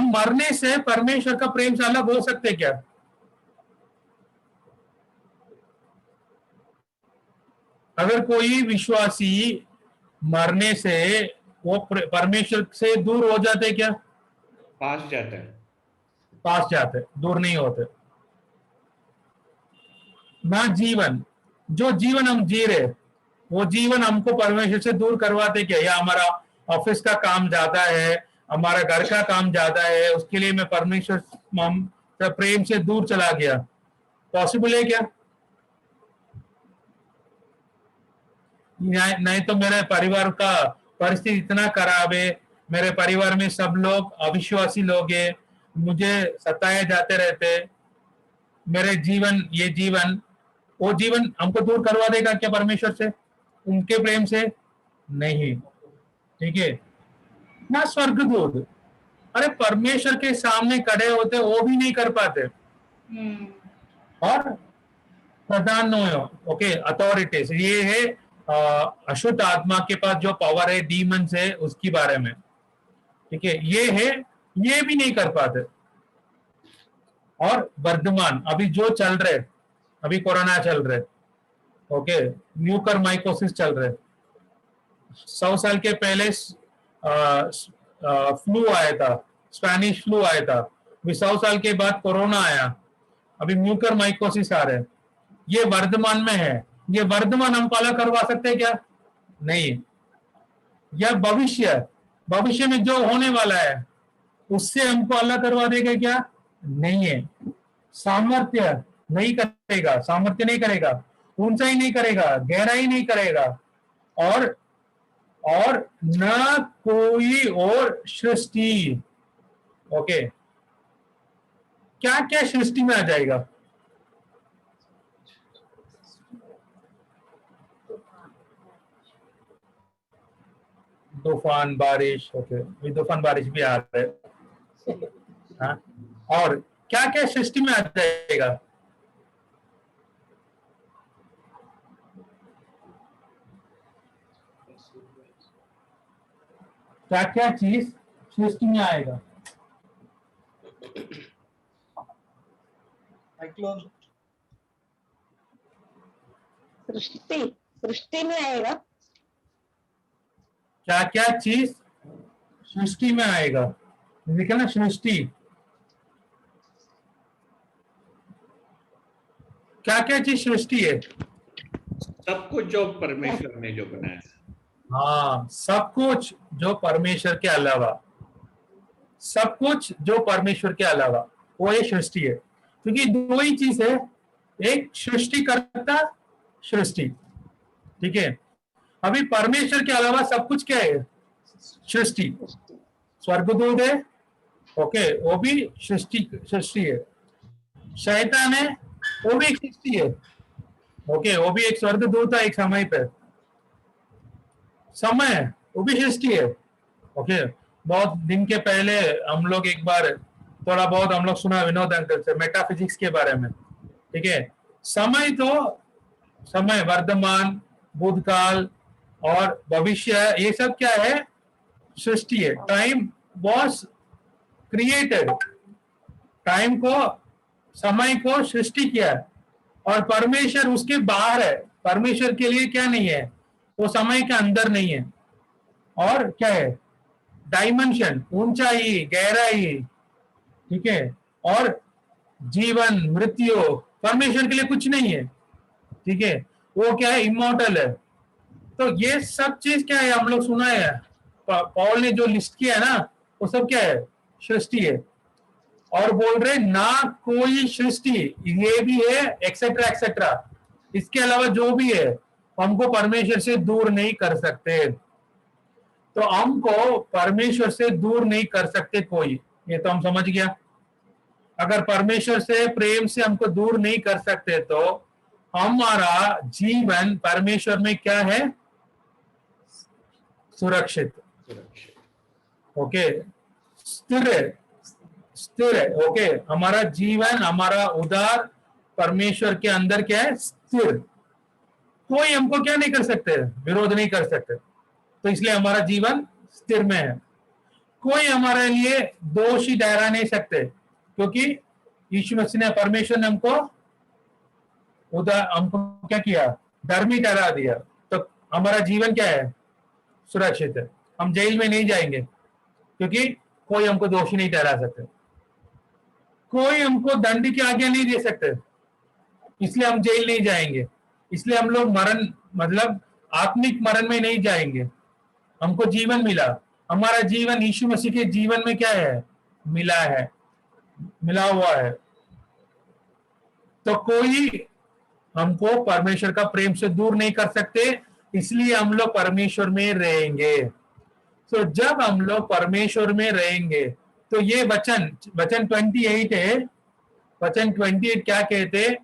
मरने से परमेश्वर का प्रेम से अलग हो सकते क्या? अगर कोई विश्वासी मरने से वो परमेश्वर से दूर हो जाते क्या? पास जाता है। पास जाते, दूर नहीं होते। ना जीवन, जो जीवन हम जी रहे, वो जीवन हमको परमेश्वर से दूर करवाते क्या? या हमारा ऑफिस का काम ज्यादा है, हमारा घर का काम ज्यादा है, उसके लिए मैं परमेश्वर प्रेम से दूर चला गया, पॉसिबल है क्या? नहीं तो मेरे परिवार का परिस्थिति इतना खराब है, मेरे परिवार में सब लोग अविश्वासी लोग हैं, मुझे सताए जाते रहते, मेरे जीवन, ये जीवन, वो जीवन हमको दूर करवा देगा क्या परमेश्वर से, उनके प्रेम से? नहीं, ठीक है ना? स्वर्गदूत, अरे परमेश्वर के सामने खड़े होते वो भी नहीं कर पाते। और प्रधान, ओके, अथॉरिटीज, ये है अशुद्ध आत्मा के पास जो पावर है, डीमंस है, उसके बारे में, ठीक है, ये है, ये भी नहीं कर पाते। और वर्तमान अभी जो चल रहे, अभी कोरोना चल रहे, ओके, म्यूकरमाइकोसिस चल रहे, 100 साल के पहले फ्लू आया था, स्पेनिश फ्लू आया था, अभी 100 साल के बाद कोरोना आया, अभी म्यूकरमाइकोसिस आ रहे, ये वर्तमान में है। ये वर्तमान हमको अलग करवा सकते हैं क्या? नहीं। यह भविष्य, भविष्य में जो होने वाला है उससे हमको अलग करवा देगा क्या? नहीं है। सामर्थ्य नहीं करेगा, सामर्थ्य नहीं करेगा, ऊंचाई नहीं करेगा, गहराई नहीं करेगा, और न कोई और सृष्टि, ओके, क्या क्या सृष्टि में आ जाएगा? तूफान, बारिश, ओके, तूफान बारिश भी आ रहे हैं, हाँ? और क्या क्या सृष्टि में आ जाएगा? क्या क्या चीज सृष्टि में आएगा? सृष्टि में आएगा। क्या क्या चीज सृष्टि में आएगा? लिखा ना, सृष्टि, क्या क्या चीज सृष्टि है? सब कुछ जो परमेश्वर ने जो बनाया। हाँ, सब कुछ जो परमेश्वर के अलावा, सब कुछ जो परमेश्वर के अलावा, वो ये सृष्टि है। क्योंकि दो ही चीज है, एक सृष्टिकर्ता, सृष्टि, ठीक है। अभी परमेश्वर के अलावा सब कुछ क्या है? सृष्टि। स्वर्गदूत है, ओके, वो भी सृष्टि है। शैतान है, वो भी एक सृष्टि है, ओके, वो भी एक स्वर्गदूत है एक समय पे। समय है, वो भी सृष्टि है, ओके। बहुत दिन के पहले हम लोग एक बार थोड़ा बहुत हम लोग सुना विनोद अंकल से मेटाफिजिक्स के बारे में, ठीक है। समय तो समय, वर्तमान, भूतकाल और भविष्य, ये सब क्या है? सृष्टि है। टाइम वॉज क्रिएटेड, टाइम को, समय को सृष्टि किया है, और परमेश्वर उसके बाहर है। परमेश्वर के लिए क्या नहीं है? वो समय के अंदर नहीं है। और क्या है? डायमेंशन, ऊंचाई, गहराई, ठीक है, और जीवन, मृत्यु, परमेश्वर के लिए कुछ नहीं है, ठीक है। वो क्या है? इमॉर्टल है। तो ये सब चीज क्या है? हम लोग सुना है, पॉल ने जो लिस्ट किया है ना, वो सब क्या है? सृष्टि है। और बोल रहे ना कोई सृष्टि, ये भी है, एक्सेट्रा एक्सेट्रा, इसके अलावा जो भी है हमको परमेश्वर से दूर नहीं कर सकते। तो हमको परमेश्वर से दूर नहीं कर सकते कोई, ये तो हम समझ गया। अगर परमेश्वर से, प्रेम से हमको दूर नहीं कर सकते, तो हमारा जीवन परमेश्वर में क्या है? सुरक्षित, ओके, स्थिर है, स्थिर है, ओके। हमारा जीवन, हमारा उद्धार परमेश्वर के अंदर क्या है? स्थिर। कोई हमको क्या नहीं कर सकते? विरोध नहीं कर सकते। तो इसलिए हमारा जीवन स्थिर में है। कोई हमारे लिए दोषी ठहरा नहीं सकते, क्योंकि यीशु मसीह ने, परमेश्वर ने हमको क्या किया? धर्मी ठहरा दिया। तो हमारा जीवन क्या है? सुरक्षित है। हम जेल में नहीं जाएंगे, क्योंकि कोई हमको दोषी नहीं ठहरा सकते। कोई हमको दंड की आज्ञा नहीं दे सकते, इसलिए हम जेल नहीं जाएंगे। इसलिए हम लोग मरण, मतलब आत्मिक मरण में नहीं जाएंगे। हमको जीवन मिला। हमारा जीवन यीशु मसीह के जीवन में क्या है? मिला है, मिला हुआ है। तो कोई हमको परमेश्वर का प्रेम से दूर नहीं कर सकते, इसलिए हम लोग परमेश्वर में रहेंगे। तो जब हम लोग परमेश्वर में रहेंगे, तो ये वचन 28 है। वचन 28 क्या कहते?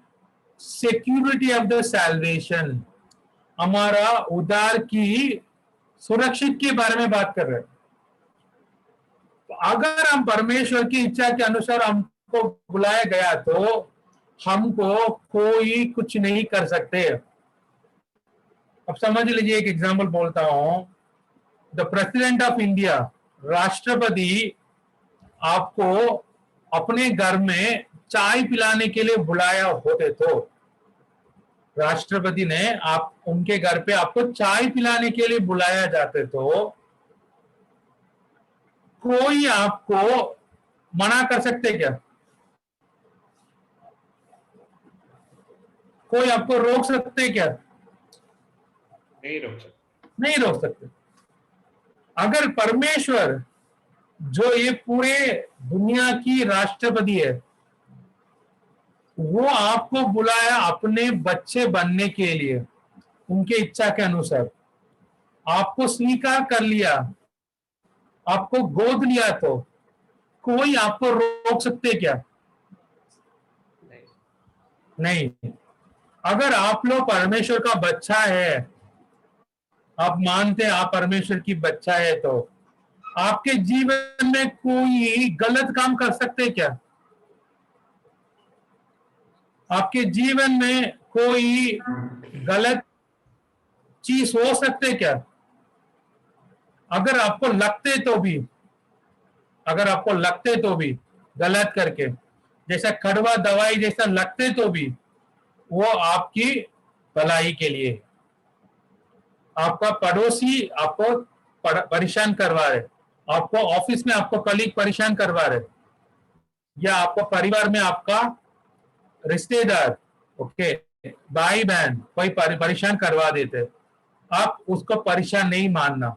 सिक्योरिटी ऑफ द सैल्वेशन, हमारा उद्धार की सुरक्षित के बारे में बात कर रहे हैं। अगर हम परमेश्वर की इच्छा के अनुसार हमको बुलाया गया, तो हमको कोई कुछ नहीं कर सकते। अब समझ लीजिए, एक एग्जांपल बोलता हूं। द प्रेसिडेंट ऑफ इंडिया, राष्ट्रपति आपको अपने घर में चाय पिलाने के लिए बुलाया होते, तो राष्ट्रपति ने आप उनके घर पे आपको चाय पिलाने के लिए बुलाया जाते, तो कोई आपको मना कर सकते क्या? कोई आपको रोक सकते क्या? नहीं रोक सकते, नहीं रोक सकते। अगर परमेश्वर, जो ये पूरे दुनिया की राष्ट्रपति है, वो आपको बुलाया अपने बच्चे बनने के लिए, उनके इच्छा के अनुसार, आपको स्वीकार कर लिया, आपको गोद लिया, तो कोई आपको रोक सकते क्या? नहीं। अगर आप लोग परमेश्वर का बच्चा है, आप मानते हैं आप परमेश्वर की बच्चा है, तो आपके जीवन में कोई गलत काम कर सकते क्या? आपके जीवन में कोई गलत चीज हो सकते क्या? अगर आपको लगते तो भी, अगर आपको लगते तो भी गलत करके, जैसा कड़वा दवाई जैसा लगते तो भी, वो आपकी भलाई के लिए। आपका पड़ोसी आपको परेशान करवा रहे, आपको ऑफिस में आपको कलीग परेशान करवा रहे, या आपको परिवार में आपका रिश्तेदार, ओके, भाई बहन कोई परेशान करवा देते, आप उसको परेशान नहीं मानना,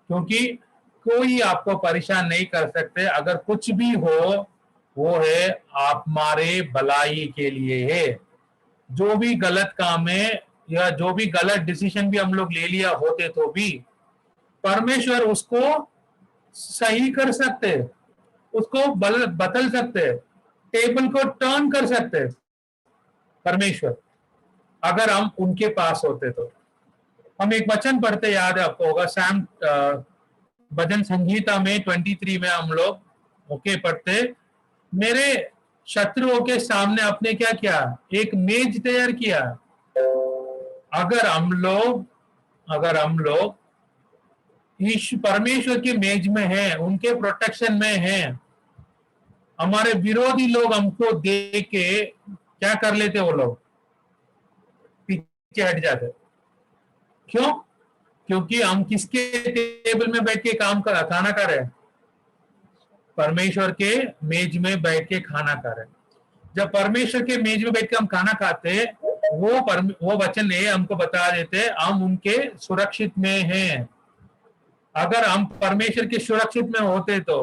क्योंकि कोई आपको परेशान नहीं कर सकते। अगर कुछ भी हो वो है आप हमारे भलाई के लिए है। जो भी गलत काम है या जो भी गलत डिसीजन भी हम लोग ले लिया होते तो भी परमेश्वर उसको सही कर सकते, उसको बदल सकते, टेबल को टर्न कर सकते परमेश्वर, अगर हम उनके पास होते तो। हम एक वचन पढ़ते, याद है आपको होगा, सैम भजन संगीता में 23 में हम लोग ओके पढ़ते, मेरे शत्रुओं के सामने आपने क्या किया, एक मेज तैयार किया। अगर हम लोग परमेश्वर के मेज में हैं, उनके प्रोटेक्शन में हैं, हमारे विरोधी लोग हमको देख के क्या कर लेते, वो लोग पीछे हट जाते। क्यों? क्योंकि हम किसके टेबल में बैठ के खाना खा रहे हैं? परमेश्वर के मेज में बैठ के खाना खा रहे हैं। जब परमेश्वर के मेज में बैठ के हम खाना खाते, वो वचन है हमको बता देते हम उनके सुरक्षित में हैं। अगर हम परमेश्वर के सुरक्षित में होते तो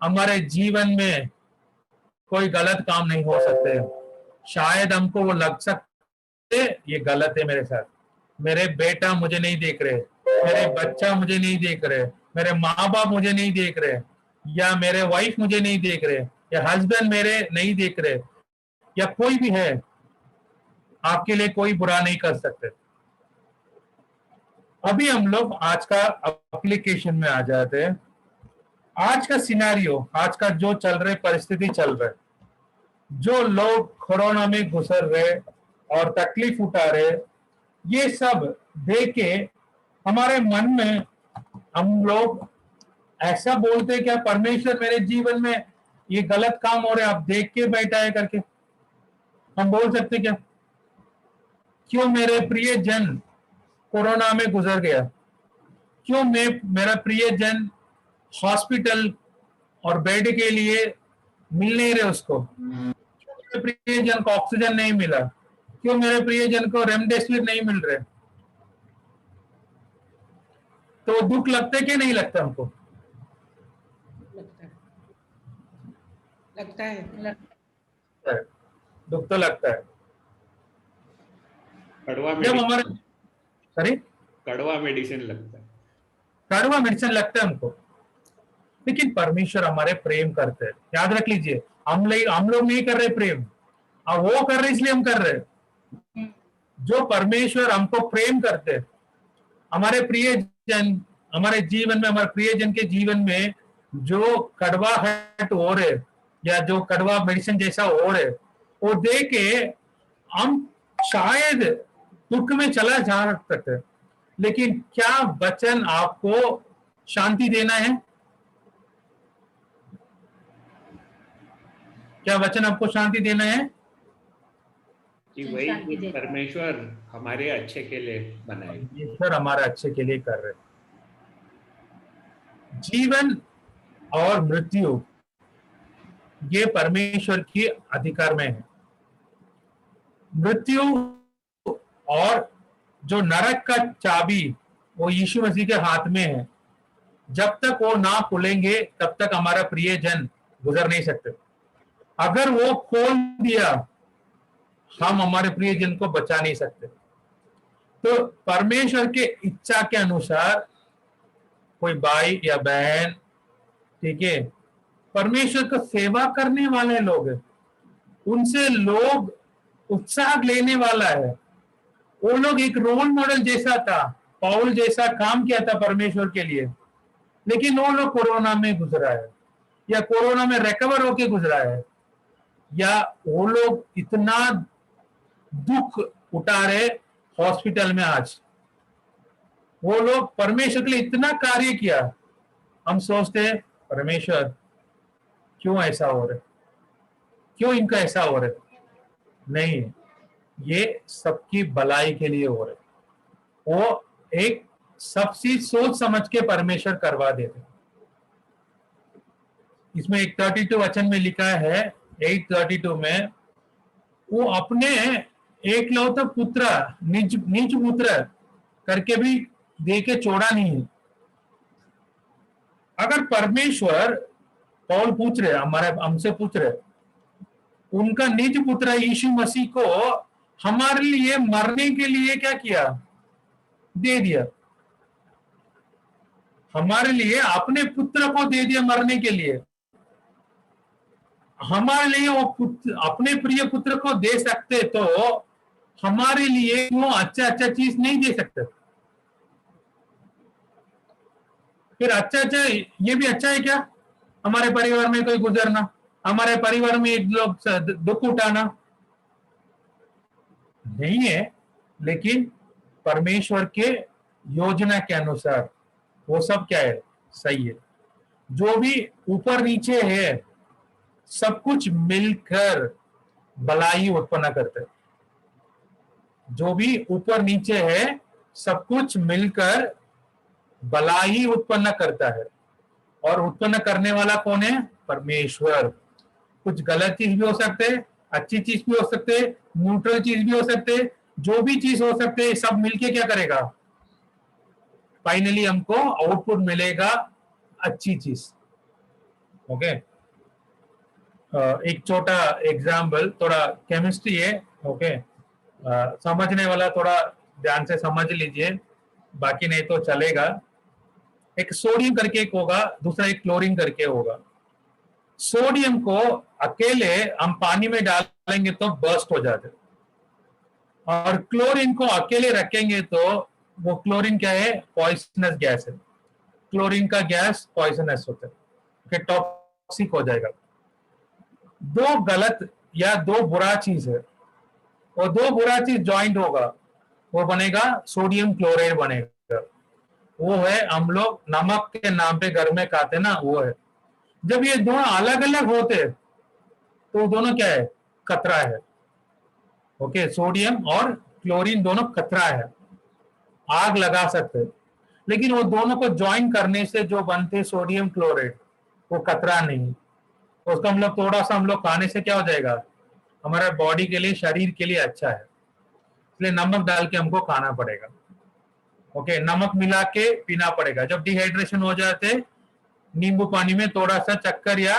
हमारे जीवन में कोई गलत काम नहीं हो सकते। शायद हमको वो लग सकते ये गलत है मेरे साथ, मेरे बेटा मुझे नहीं देख रहे, मेरे बच्चा मुझे नहीं देख रहे, मेरे माँ बाप मुझे नहीं देख रहे, या मेरे वाइफ मुझे नहीं देख रहे, या हस्बैंड मेरे नहीं देख रहे, या कोई भी है, आपके लिए कोई बुरा नहीं कर सकते। अभी हम लोग आज का एप्लीकेशन में आ जाते हैं। आज का सिनेरियो, आज का जो चल रहे परिस्थिति चल रहे, जो लोग कोरोना में घुसर रहे और तकलीफ उठा रहे, ये सब देख के हमारे मन में हम लोग ऐसा बोलते क्या परमेश्वर मेरे जीवन में ये गलत काम हो रहे आप देख के बैठा है करके हम बोल सकते क्या? क्यों मेरे प्रिय जन कोरोना में गुजर गया? क्यों मेरा प्रिय जन हॉस्पिटल और बेड के लिए मिल नहीं रहे उसको? क्यों मेरे प्रिय जन को ऑक्सीजन नहीं मिला? क्यों मेरे प्रिय जन को रेमडेसिविर नहीं मिल रहे? तो दुख लगता है कि नहीं लगता हमको? लगता है दुख तो लगता है। जब हमारे कड़वा मेडिसिन लगता है, कड़वा मेडिसिन लगता है हमको, लेकिन परमेश्वर हमारे प्रेम करते हैं। याद रख लीजिए, हम लोग नहीं कर रहे प्रेम, अब वो कर रहे इसलिए हम कर रहे। जो परमेश्वर हमको प्रेम करते, हमारे प्रियजन हमारे जीवन में, हमारे प्रियजन के जीवन में जो कड़वाहट हो रहे या जो कड़वा मेडिसिन जैसा हो रहे, वो देख के हम शायद दुख में चला जा सकते, लेकिन क्या वचन आपको शांति देना है? क्या वचन आपको शांति देना है? कि वही परमेश्वर हमारे अच्छे के लिए बनाए, परमेश्वर हमारे अच्छे के लिए कर रहे। जीवन और मृत्यु ये परमेश्वर की अधिकार में है। मृत्यु और जो नरक का चाबी वो यीशु मसीह के हाथ में है। जब तक वो ना खुलेंगे तब तक हमारा प्रियजन गुजर नहीं सकते। अगर वो खोल दिया हम हमारे प्रियजन को बचा नहीं सकते। तो परमेश्वर के इच्छा के अनुसार कोई भाई या बहन, ठीक है, परमेश्वर का सेवा करने वाले लोग हैं, उनसे लोग उत्साह लेने वाला है। वो लोग एक रोल मॉडल जैसा था, पौल जैसा काम किया था परमेश्वर के लिए, लेकिन वो लोग कोरोना में गुजरा है या कोरोना में रिकवर होके गुजरा है, या वो लोग इतना दुख उठा रहे हॉस्पिटल में। आज वो लोग परमेश्वर के लिए इतना कार्य किया, हम सोचते हैं परमेश्वर क्यों ऐसा हो रहा है, क्यों इनका ऐसा हो रहा है? नहीं, ये सबकी भलाई के लिए हो रहा है। वो एक सब चीज सोच समझ के परमेश्वर करवा देते। इसमें 132 वचन में लिखा है, 8:32 में, वो अपने एकलौता पुत्र निज पुत्र करके भी दे के छोड़ा नहीं है। अगर परमेश्वर, पौल पूछ रहे, हमारे हमसे पूछ रहे, उनका निज पुत्र यीशु मसीह को हमारे लिए मरने के लिए क्या किया, दे दिया, हमारे लिए अपने पुत्र को दे दिया मरने के लिए। हमारे लिए वो पुत्र, अपने प्रिय पुत्र को दे सकते तो हमारे लिए वो अच्छा चीज नहीं दे सकते? फिर अच्छा, ये भी अच्छा है क्या, हमारे परिवार में कोई गुजरना, हमारे परिवार में एक लोग दुख उठाना? नहीं है, लेकिन परमेश्वर के योजना के अनुसार वो सब क्या है, सही है। जो भी ऊपर नीचे है सब कुछ मिलकर भलाई उत्पन्न करते हैं। जो भी ऊपर नीचे है सब कुछ मिलकर भलाई उत्पन्न करता है। और उत्पन्न करने वाला कौन है? परमेश्वर। कुछ गलत चीज भी हो सकते है, अच्छी चीज भी हो सकते है, न्यूट्रल चीज भी हो सकते है, जो भी चीज हो सकते है, सब मिलके क्या करेगा, फाइनली हमको आउटपुट मिलेगा, अच्छी चीज। ओके, एक छोटा एग्जाम्पल, थोड़ा केमिस्ट्री है, ओके, समझने वाला थोड़ा ध्यान से समझ लीजिए, बाकी नहीं तो चलेगा। एक सोडियम करके एक होगा, दूसरा एक क्लोरीन करके होगा। सोडियम को अकेले हम पानी में डालेंगे तो बर्स्ट हो जाते, और क्लोरीन को अकेले रखेंगे तो वो क्लोरीन क्या है, पॉइजनस गैस है। क्लोरीन का गैस पॉइजनस होता है, टॉक्सिक हो जाएगा। दो गलत या दो बुरा चीज है, और दो बुरा चीज ज्वाइंट होगा, वो बनेगा सोडियम क्लोराइड बनेगा। वो है हम लोग नमक के नाम पे घर में खाते ना, वो है। जब ये दोनों अलग अलग होते तो दोनों क्या है, खतरा है। ओके, सोडियम और क्लोरीन दोनों खतरा है, आग लगा सकते। लेकिन वो दोनों को ज्वाइन करने से जो बनते सोडियम क्लोराइड, वो खतरा नहीं। उसको हम लोग थोड़ा सा हम लोग खाने से क्या हो जाएगा, हमारा बॉडी के लिए, शरीर के लिए अच्छा है, इसलिए नमक डाल के हमको खाना पड़ेगा। ओके, नमक मिला के पीना पड़ेगा। जब डिहाइड्रेशन हो जाते, नींबू पानी में थोड़ा सा चक्कर या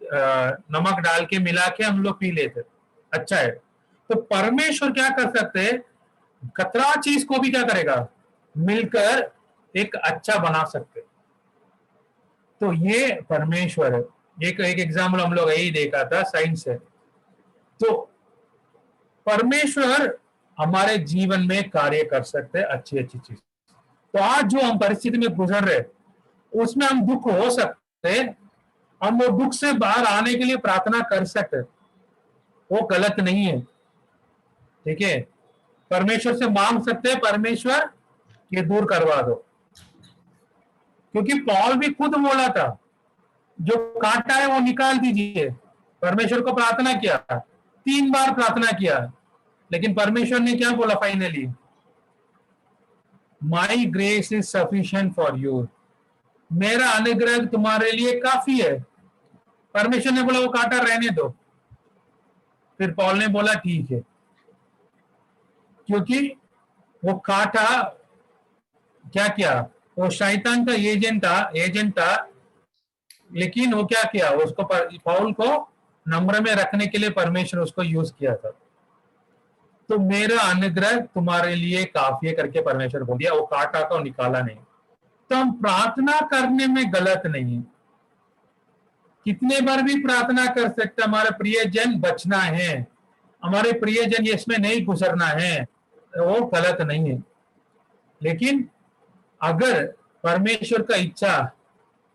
नमक डाल के मिला के हम लोग पी लेते, अच्छा है। तो परमेश्वर क्या कर सकते हैं, खतरा चीज को भी क्या करेगा, मिलकर एक अच्छा बना सकते। तो ये परमेश्वर है। एक एग्जाम्पल हम लोग यही देखा था, साइंस है। तो परमेश्वर हमारे जीवन में कार्य कर सकते हैं, अच्छी अच्छी चीज। तो आज जो हम परिस्थिति में गुजर रहे, उसमें हम दुख हो सकते हैं, हम वो दुख से बाहर आने के लिए प्रार्थना कर सकते हैं, वो गलत नहीं है, ठीक है। परमेश्वर से मांग सकते हैं, परमेश्वर ये दूर करवा दो। क्योंकि पौल भी खुद बोला था, जो कांटा है वो निकाल दीजिए। परमेश्वर को प्रार्थना किया, 3 बार प्रार्थना किया, लेकिन परमेश्वर ने क्या बोला finally, my grace is sufficient for you, मेरा अनुग्रह तुम्हारे लिए काफी है। परमेश्वर ने बोला वो कांटा रहने दो, फिर पौल ने बोला ठीक है, क्योंकि वो कांटा क्या किया, वो शैतान का एजेंट था, लेकिन वो क्या किया, उसको पौल को नम्र में रखने के लिए परमेश्वर उसको यूज किया था। तो मेरा अनुग्रह तुम्हारे लिए काफी है करके परमेश्वर बोल दिया, वो कांटा को निकाला नहीं। तो हम प्रार्थना करने में गलत नहीं है, कितने बार भी प्रार्थना कर सकते, हमारे प्रियजन बचना है, हमारे प्रियजन इसमें नहीं गुजरना है, वो गलत नहीं है। लेकिन अगर परमेश्वर का इच्छा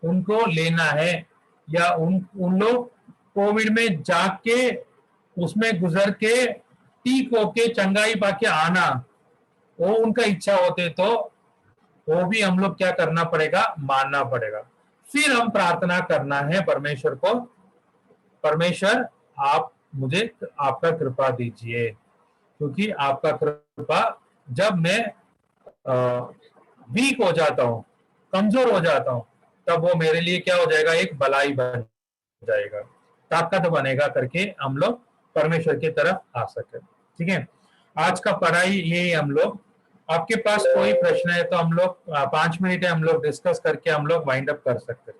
उनको लेना है, या उन लोग कोविड में जाके उसमें गुजर के ठीक होके चंगाई पाके आना, वो उनका इच्छा होते तो वो भी हम लोग क्या करना पड़ेगा, मानना पड़ेगा। फिर हम प्रार्थना करना है परमेश्वर को, परमेश्वर आप मुझे आपका कृपा दीजिए, क्योंकि आपका कृपा, जब मैं वीक हो जाता हूँ, कमजोर हो जाता हूँ, तब वो मेरे लिए क्या हो जाएगा, एक भलाई बन जाएगा, ताकत बनेगा करके हम लोग परमेश्वर की तरफ आ सके। ठीक है, आज का पढ़ाई ये हम लोग आपके पास कोई प्रश्न है तो हम लोग 5 मिनट है, हम लोग डिस्कस करके हम लोग वाइंड अप कर सकते हैं।